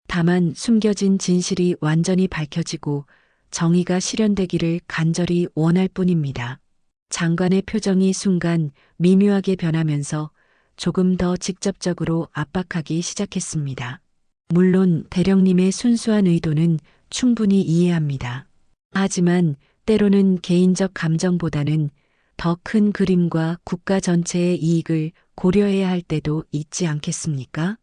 다만 숨겨진 진실이 완전히 밝혀지고 정의가 실현되기를 간절히 원할 뿐입니다. 장관의 표정이 순간 미묘하게 변하면서 조금 더 직접적으로 압박하기 시작했습니다. 물론 대령님의 순수한 의도는 충분히 이해합니다. 하지만 때로는 개인적 감정보다는 더 큰 그림과 국가 전체의 이익을 고려해야 할 때도 있지 않겠습니까?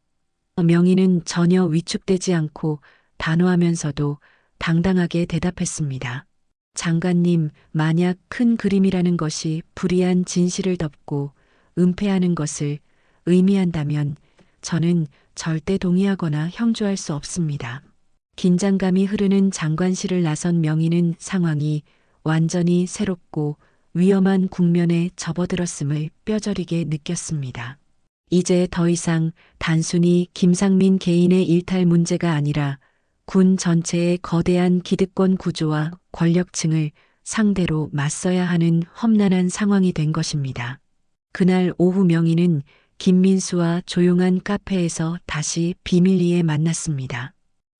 명희는 전혀 위축되지 않고 단호하면서도 당당하게 대답했습니다. 장관님, 만약 큰 그림이라는 것이 불이한 진실을 덮고 은폐하는 것을 의미한다면 저는 절대 동의하거나 형조할 수 없습니다. 긴장감이 흐르는 장관실을 나선 명희는 상황이 완전히 새롭고 위험한 국면에 접어들었음을 뼈저리게 느꼈습니다. 이제 더 이상 단순히 김상민 개인의 일탈 문제가 아니라 군 전체의 거대한 기득권 구조와 권력층을 상대로 맞서야 하는 험난한 상황이 된 것입니다. 그날 오후 명희는 김민수와 조용한 카페에서 다시 비밀리에 만났습니다.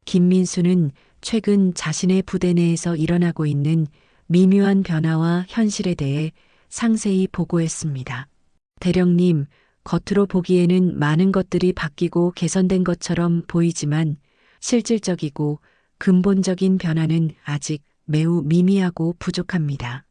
김민수는 최근 자신의 부대 내에서 일어나고 있는 미묘한 변화와 현실에 대해 상세히 보고했습니다. 대령님, 겉으로 보기에는 많은 것들이 바뀌고 개선된 것처럼 보이지만 실질적이고 근본적인 변화는 아직 매우 미미하고 부족합니다.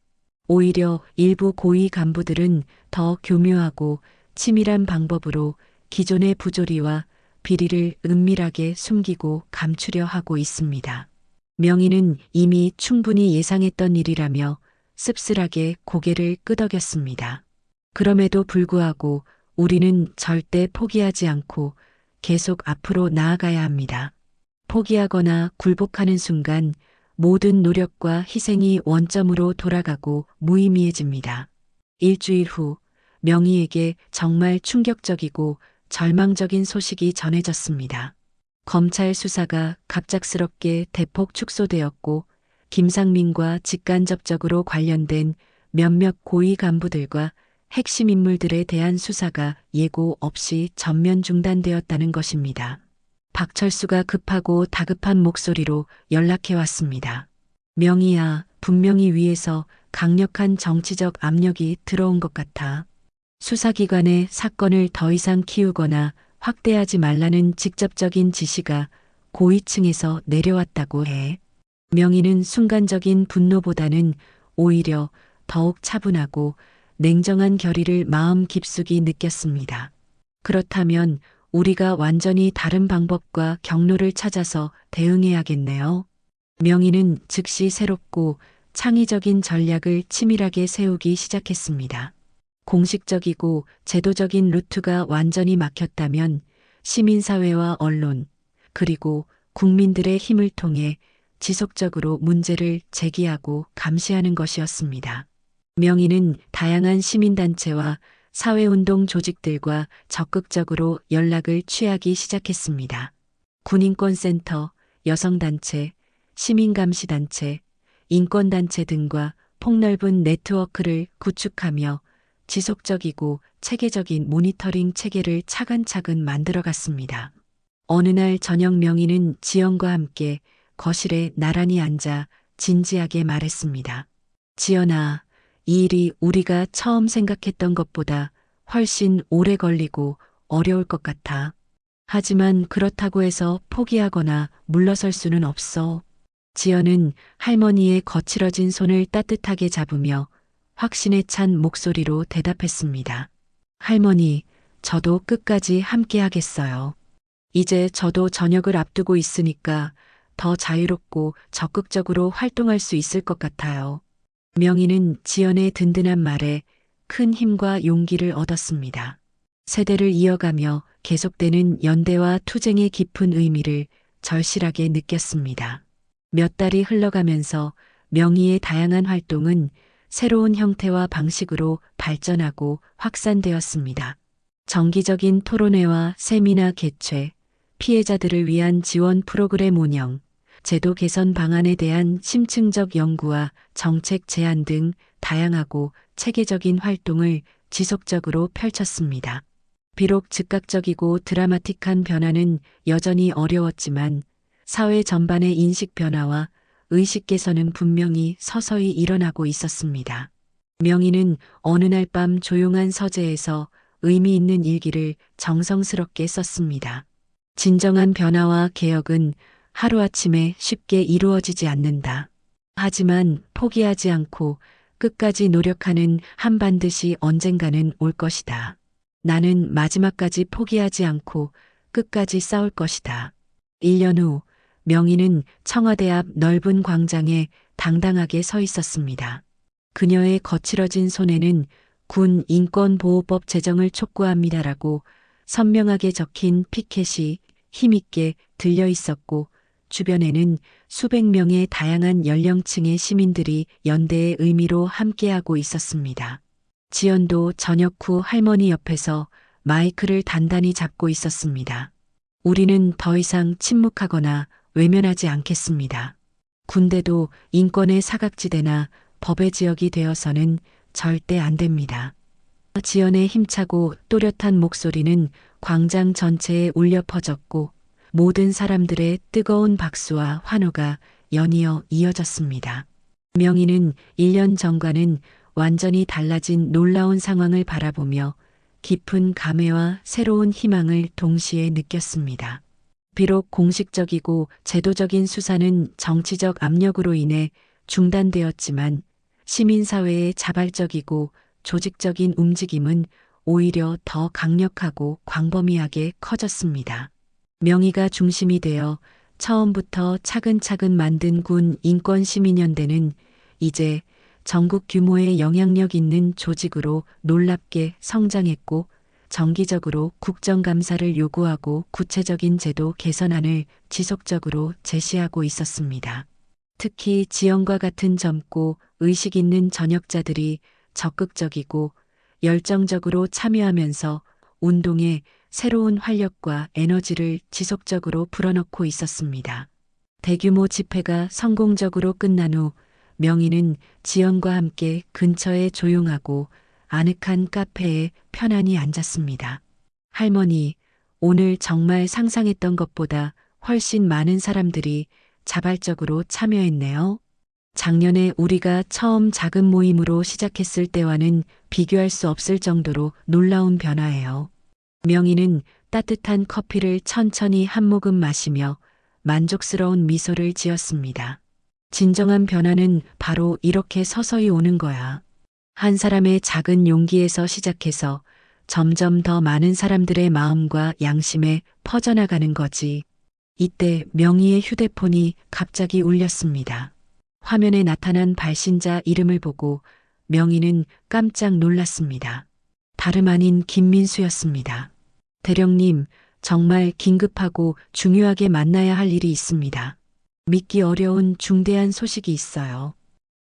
오히려 일부 고위 간부들은 더 교묘하고 치밀한 방법으로 기존의 부조리와 비리를 은밀하게 숨기고 감추려 하고 있습니다. 명희는 이미 충분히 예상했던 일이라며 씁쓸하게 고개를 끄덕였습니다. 그럼에도 불구하고 우리는 절대 포기하지 않고 계속 앞으로 나아가야 합니다. 포기하거나 굴복하는 순간 모든 노력과 희생이 원점으로 돌아가고 무의미해집니다. 일주일 후 명희에게 정말 충격적이고 절망적인 소식이 전해졌습니다. 검찰 수사가 갑작스럽게 대폭 축소되었고 김상민과 직간접적으로 관련된 몇몇 고위 간부들과 핵심 인물들에 대한 수사가 예고 없이 전면 중단되었다는 것입니다. 박철수가 급하고 다급한 목소리로 연락해 왔습니다. 명희야, 분명히 위에서 강력한 정치적 압력이 들어온 것 같아. 수사기관에 사건을 더 이상 키우거나 확대하지 말라는 직접적인 지시가 고위층에서 내려왔다고 해. 명희는 순간적인 분노보다는 오히려 더욱 차분하고 냉정한 결의를 마음 깊숙이 느꼈습니다. 그렇다면 우리가 완전히 다른 방법과 경로를 찾아서 대응해야겠네요. 명희는 즉시 새롭고 창의적인 전략을 치밀하게 세우기 시작했습니다. 공식적이고 제도적인 루트가 완전히 막혔다면 시민사회와 언론, 그리고 국민들의 힘을 통해 지속적으로 문제를 제기하고 감시하는 것이었습니다. 명희는 다양한 시민단체와 사회운동 조직들과 적극적으로 연락을 취하기 시작했습니다. 군인권센터, 여성단체, 시민감시단체, 인권단체 등과 폭넓은 네트워크를 구축하며 지속적이고 체계적인 모니터링 체계를 차근차근 만들어갔습니다. 어느 날 저녁 명희는 지연과 함께 거실에 나란히 앉아 진지하게 말했습니다. 지연아, 이 일이 우리가 처음 생각했던 것보다 훨씬 오래 걸리고 어려울 것 같아. 하지만 그렇다고 해서 포기하거나 물러설 수는 없어. 지연은 할머니의 거칠어진 손을 따뜻하게 잡으며 확신에 찬 목소리로 대답했습니다. 할머니, 저도 끝까지 함께 하겠어요. 이제 저도 저녁을 앞두고 있으니까 더 자유롭고 적극적으로 활동할 수 있을 것 같아요. 명희는 지연의 든든한 말에 큰 힘과 용기를 얻었습니다. 세대를 이어가며 계속되는 연대와 투쟁의 깊은 의미를 절실하게 느꼈습니다. 몇 달이 흘러가면서 명희의 다양한 활동은 새로운 형태와 방식으로 발전하고 확산되었습니다. 정기적인 토론회와 세미나 개최, 피해자들을 위한 지원 프로그램 운영, 제도 개선 방안에 대한 심층적 연구와 정책 제안 등 다양하고 체계적인 활동을 지속적으로 펼쳤습니다. 비록 즉각적이고 드라마틱한 변화는 여전히 어려웠지만 사회 전반의 인식 변화와 의식 개선은 분명히 서서히 일어나고 있었습니다. 명희는 어느 날 밤 조용한 서재에서 의미 있는 일기를 정성스럽게 썼습니다. 진정한 변화와 개혁은 하루아침에 쉽게 이루어지지 않는다. 하지만 포기하지 않고 끝까지 노력하는 한 반드시 언젠가는 올 것이다. 나는 마지막까지 포기하지 않고 끝까지 싸울 것이다. 1년 후 명희는 청와대 앞 넓은 광장에 당당하게 서 있었습니다. 그녀의 거칠어진 손에는 군 인권보호법 제정을 촉구합니다라고 선명하게 적힌 피켓이 힘있게 들려 있었고 주변에는 수백 명의 다양한 연령층의 시민들이 연대의 의미로 함께하고 있었습니다. 지연도 저녁 후 할머니 옆에서 마이크를 단단히 잡고 있었습니다. 우리는 더 이상 침묵하거나 외면하지 않겠습니다. 군대도 인권의 사각지대나 법의 지역이 되어서는 절대 안 됩니다. 지연의 힘차고 또렷한 목소리는 광장 전체에 울려 퍼졌고 모든 사람들의 뜨거운 박수와 환호가 연이어 이어졌습니다. 명희는 1년 전과는 완전히 달라진 놀라운 상황을 바라보며 깊은 감회와 새로운 희망을 동시에 느꼈습니다. 비록 공식적이고 제도적인 수사는 정치적 압력으로 인해 중단되었지만 시민사회의 자발적이고 조직적인 움직임은 오히려 더 강력하고 광범위하게 커졌습니다. 명의가 중심이 되어 처음부터 차근차근 만든 군 인권시민연대는 이제 전국 규모의 영향력 있는 조직으로 놀랍게 성장했고 정기적으로 국정감사를 요구하고 구체적인 제도 개선안을 지속적으로 제시하고 있었습니다. 특히 지연과 같은 젊고 의식 있는 전역자들이 적극적이고 열정적으로 참여하면서 운동에 새로운 활력과 에너지를 지속적으로 불어넣고 있었습니다. 대규모 집회가 성공적으로 끝난 후 명희는 지연과 함께 근처의 조용하고 아늑한 카페에 편안히 앉았습니다. 할머니, 오늘 정말 상상했던 것보다 훨씬 많은 사람들이 자발적으로 참여했네요. 작년에 우리가 처음 작은 모임으로 시작했을 때와는 비교할 수 없을 정도로 놀라운 변화예요. 명희는 따뜻한 커피를 천천히 한 모금 마시며 만족스러운 미소를 지었습니다. 진정한 변화는 바로 이렇게 서서히 오는 거야. 한 사람의 작은 용기에서 시작해서 점점 더 많은 사람들의 마음과 양심에 퍼져나가는 거지. 이때 명희의 휴대폰이 갑자기 울렸습니다. 화면에 나타난 발신자 이름을 보고 명희는 깜짝 놀랐습니다. 다름 아닌 김민수였습니다. 대령님, 정말 긴급하고 중요하게 만나야 할 일이 있습니다. 믿기 어려운 중대한 소식이 있어요.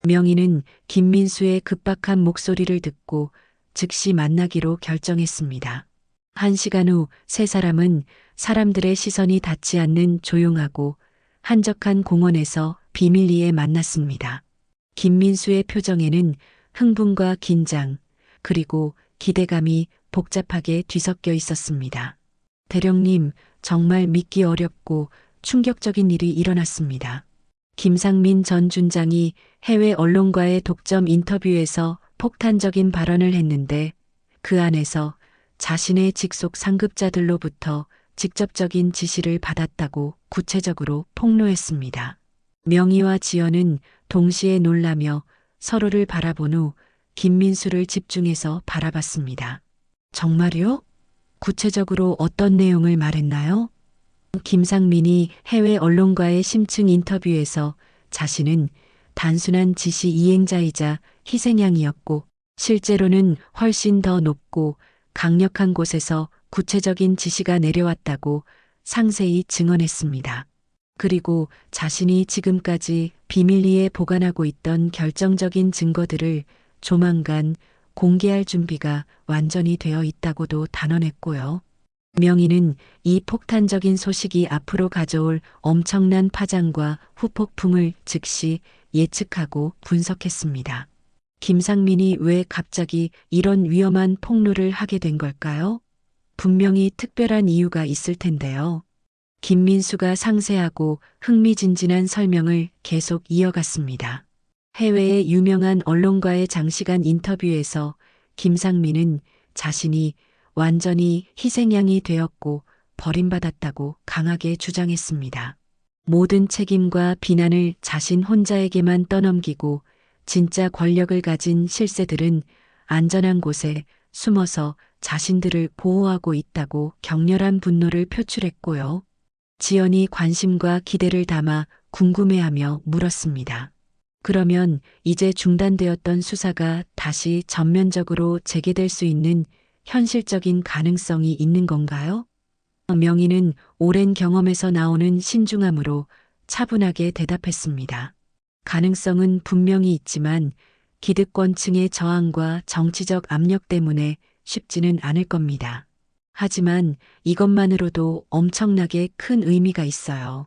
명희는 김민수의 급박한 목소리를 듣고 즉시 만나기로 결정했습니다. 1시간 후 세 사람은 사람들의 시선이 닿지 않는 조용하고 한적한 공원에서 비밀리에 만났습니다. 김민수의 표정에는 흥분과 긴장, 그리고 기대감이 복잡하게 뒤섞여 있었습니다. 대령님, 정말 믿기 어렵고 충격적인 일이 일어났습니다. 김상민 전 준장이 해외 언론과의 독점 인터뷰에서 폭탄적인 발언을 했는데 그 안에서 자신의 직속 상급자들로부터 직접적인 지시를 받았다고 구체적으로 폭로했습니다. 명희와 지연은 동시에 놀라며 서로를 바라본 후 김민수를 집중해서 바라봤습니다. 정말요? 구체적으로 어떤 내용을 말했나요? 김상민이 해외 언론과의 심층 인터뷰에서 자신은 단순한 지시 이행자이자 희생양이었고 실제로는 훨씬 더 높고 강력한 곳에서 구체적인 지시가 내려왔다고 상세히 증언했습니다. 그리고 자신이 지금까지 비밀리에 보관하고 있던 결정적인 증거들을 조만간 공개할 준비가 완전히 되어 있다고도 단언했고요. 명희는 이 폭탄적인 소식이 앞으로 가져올 엄청난 파장과 후폭풍을 즉시 예측하고 분석했습니다. 김상민이 왜 갑자기 이런 위험한 폭로를 하게 된 걸까요? 분명히 특별한 이유가 있을 텐데요. 김민수가 상세하고 흥미진진한 설명을 계속 이어갔습니다. 해외의 유명한 언론과의 장시간 인터뷰에서 김상민은 자신이 완전히 희생양이 되었고 버림받았다고 강하게 주장했습니다. 모든 책임과 비난을 자신 혼자에게만 떠넘기고 진짜 권력을 가진 실세들은 안전한 곳에 숨어서 자신들을 보호하고 있다고 격렬한 분노를 표출했고요. 지연이 관심과 기대를 담아 궁금해하며 물었습니다. 그러면 이제 중단되었던 수사가 다시 전면적으로 재개될 수 있는 현실적인 가능성이 있는 건가요? 명희는 오랜 경험에서 나오는 신중함으로 차분하게 대답했습니다. 가능성은 분명히 있지만 기득권층의 저항과 정치적 압력 때문에 쉽지는 않을 겁니다. 하지만 이것만으로도 엄청나게 큰 의미가 있어요.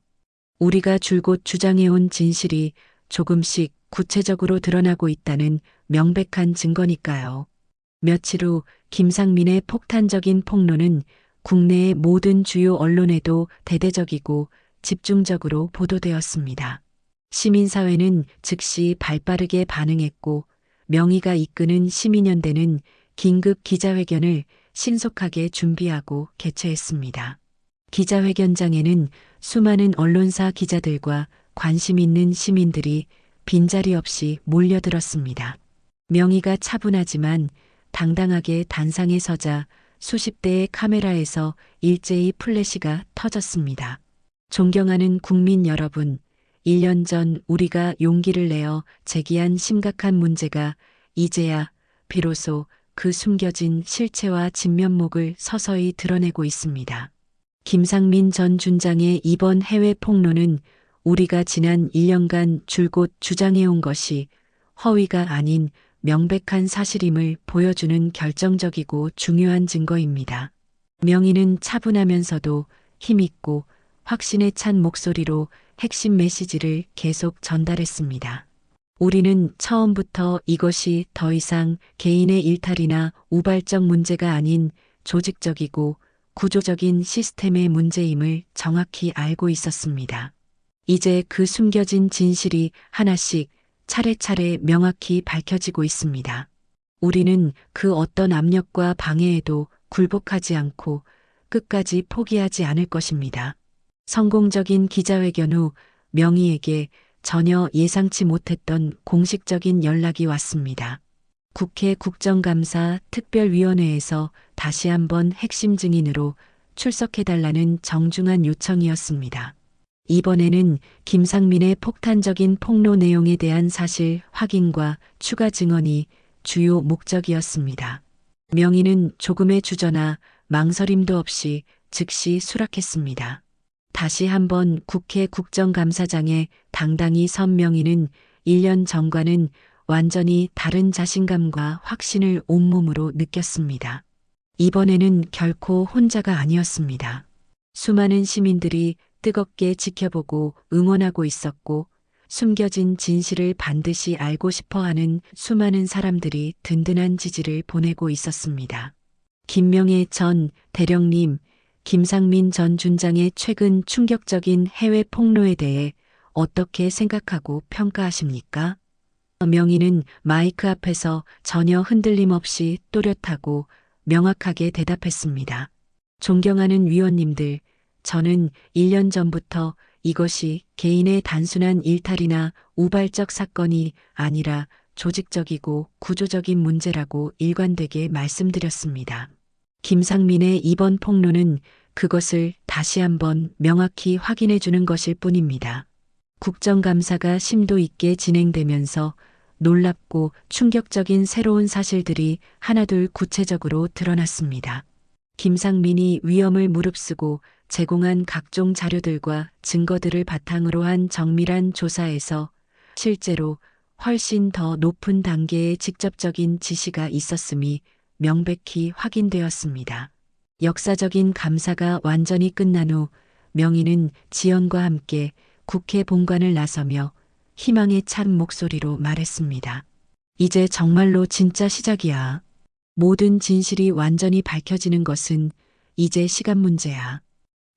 우리가 줄곧 주장해온 진실이 조금씩 구체적으로 드러나고 있다는 명백한 증거니까요. 며칠 후 김상민의 폭탄적인 폭로는 국내의 모든 주요 언론에도 대대적이고 집중적으로 보도되었습니다. 시민사회는 즉시 발빠르게 반응했고 명희가 이끄는 시민연대는 긴급 기자회견을 신속하게 준비하고 개최했습니다. 기자회견장에는 수많은 언론사 기자들과 관심 있는 시민들이 빈자리 없이 몰려들었습니다. 명의가 차분하지만 당당하게 단상에 서자 수십 대의 카메라에서 일제히 플래시가 터졌습니다. 존경하는 국민 여러분, 1년 전 우리가 용기를 내어 제기한 심각한 문제가 이제야 비로소 그 숨겨진 실체와 진면목을 서서히 드러내고 있습니다. 김상민 전 준장의 이번 해외 폭로는 우리가 지난 1년간 줄곧 주장해온 것이 허위가 아닌 명백한 사실임을 보여주는 결정적이고 중요한 증거입니다. 명의는 차분하면서도 힘있고 확신에 찬 목소리로 핵심 메시지를 계속 전달했습니다. 우리는 처음부터 이것이 더 이상 개인의 일탈이나 우발적 문제가 아닌 조직적이고 구조적인 시스템의 문제임을 정확히 알고 있었습니다. 이제 그 숨겨진 진실이 하나씩 차례차례 명확히 밝혀지고 있습니다. 우리는 그 어떤 압력과 방해에도 굴복하지 않고 끝까지 포기하지 않을 것입니다. 성공적인 기자회견 후 명의에게 전혀 예상치 못했던 공식적인 연락이 왔습니다. 국회 국정감사 특별위원회에서 다시 한번 핵심 증인으로 출석해달라는 정중한 요청이었습니다. 이번에는 김상민의 폭탄적인 폭로 내용에 대한 사실 확인과 추가 증언이 주요 목적이었습니다. 명의는 조금의 주저나 망설임도 없이 즉시 수락했습니다. 다시 한번 국회 국정감사장에 당당히 선 명의는 1년 전과는 완전히 다른 자신감과 확신을 온몸으로 느꼈습니다. 이번에는 결코 혼자가 아니었습니다. 수많은 시민들이 뜨겁게 지켜보고 응원하고 있었고 숨겨진 진실을 반드시 알고 싶어하는 수많은 사람들이 든든한 지지를 보내고 있었습니다. 김명애 전 대령님, 김상민 전 준장의 최근 충격적인 해외 폭로에 대해 어떻게 생각하고 평가하십니까? 명의는 마이크 앞에서 전혀 흔들림 없이 또렷하고 명확하게 대답했습니다. 존경하는 위원님들, 저는 1년 전부터 이것이 개인의 단순한 일탈이나 우발적 사건이 아니라 조직적이고 구조적인 문제라고 일관되게 말씀드렸습니다. 김상민의 이번 폭로는 그것을 다시 한번 명확히 확인해 주는 것일 뿐입니다. 국정감사가 심도 있게 진행되면서 놀랍고 충격적인 새로운 사실들이 하나둘 구체적으로 드러났습니다. 김상민이 위험을 무릅쓰고 제공한 각종 자료들과 증거들을 바탕으로 한 정밀한 조사에서 실제로 훨씬 더 높은 단계의 직접적인 지시가 있었음이 명백히 확인되었습니다. 역사적인 감사가 완전히 끝난 후 명의는 지연과 함께 국회 본관을 나서며 희망에 찬 목소리로 말했습니다. 이제 정말로 진짜 시작이야. 모든 진실이 완전히 밝혀지는 것은 이제 시간 문제야.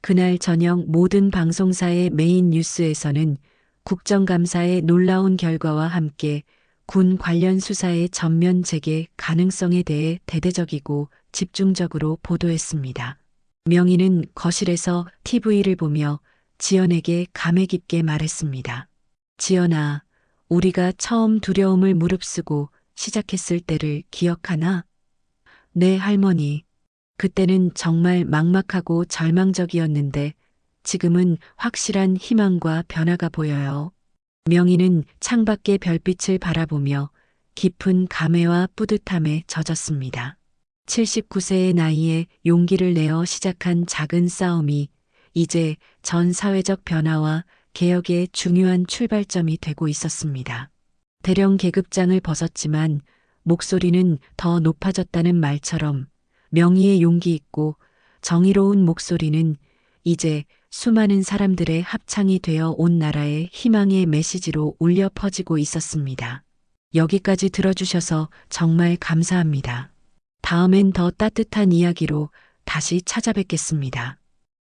그날 저녁 모든 방송사의 메인 뉴스에서는 국정감사의 놀라운 결과와 함께 군 관련 수사의 전면 재개 가능성에 대해 대대적이고 집중적으로 보도했습니다. 명의는 거실에서 TV를 보며 지연에게 감회 깊게 말했습니다. 지연아, 우리가 처음 두려움을 무릅쓰고 시작했을 때를 기억하나? 네, 할머니. 그때는 정말 막막하고 절망적이었는데 지금은 확실한 희망과 변화가 보여요. 명의는 창밖의 별빛을 바라보며 깊은 감회와 뿌듯함에 젖었습니다. 79세의 나이에 용기를 내어 시작한 작은 싸움이 이제 전 사회적 변화와 개혁의 중요한 출발점이 되고 있었습니다. 대령 계급장을 벗었지만 목소리는 더 높아졌다는 말처럼 명의의 용기 있고 정의로운 목소리는 이제 수많은 사람들의 합창이 되어 온 나라의 희망의 메시지로 울려 퍼지고 있었습니다. 여기까지 들어주셔서 정말 감사합니다. 다음엔 더 따뜻한 이야기로 다시 찾아뵙겠습니다.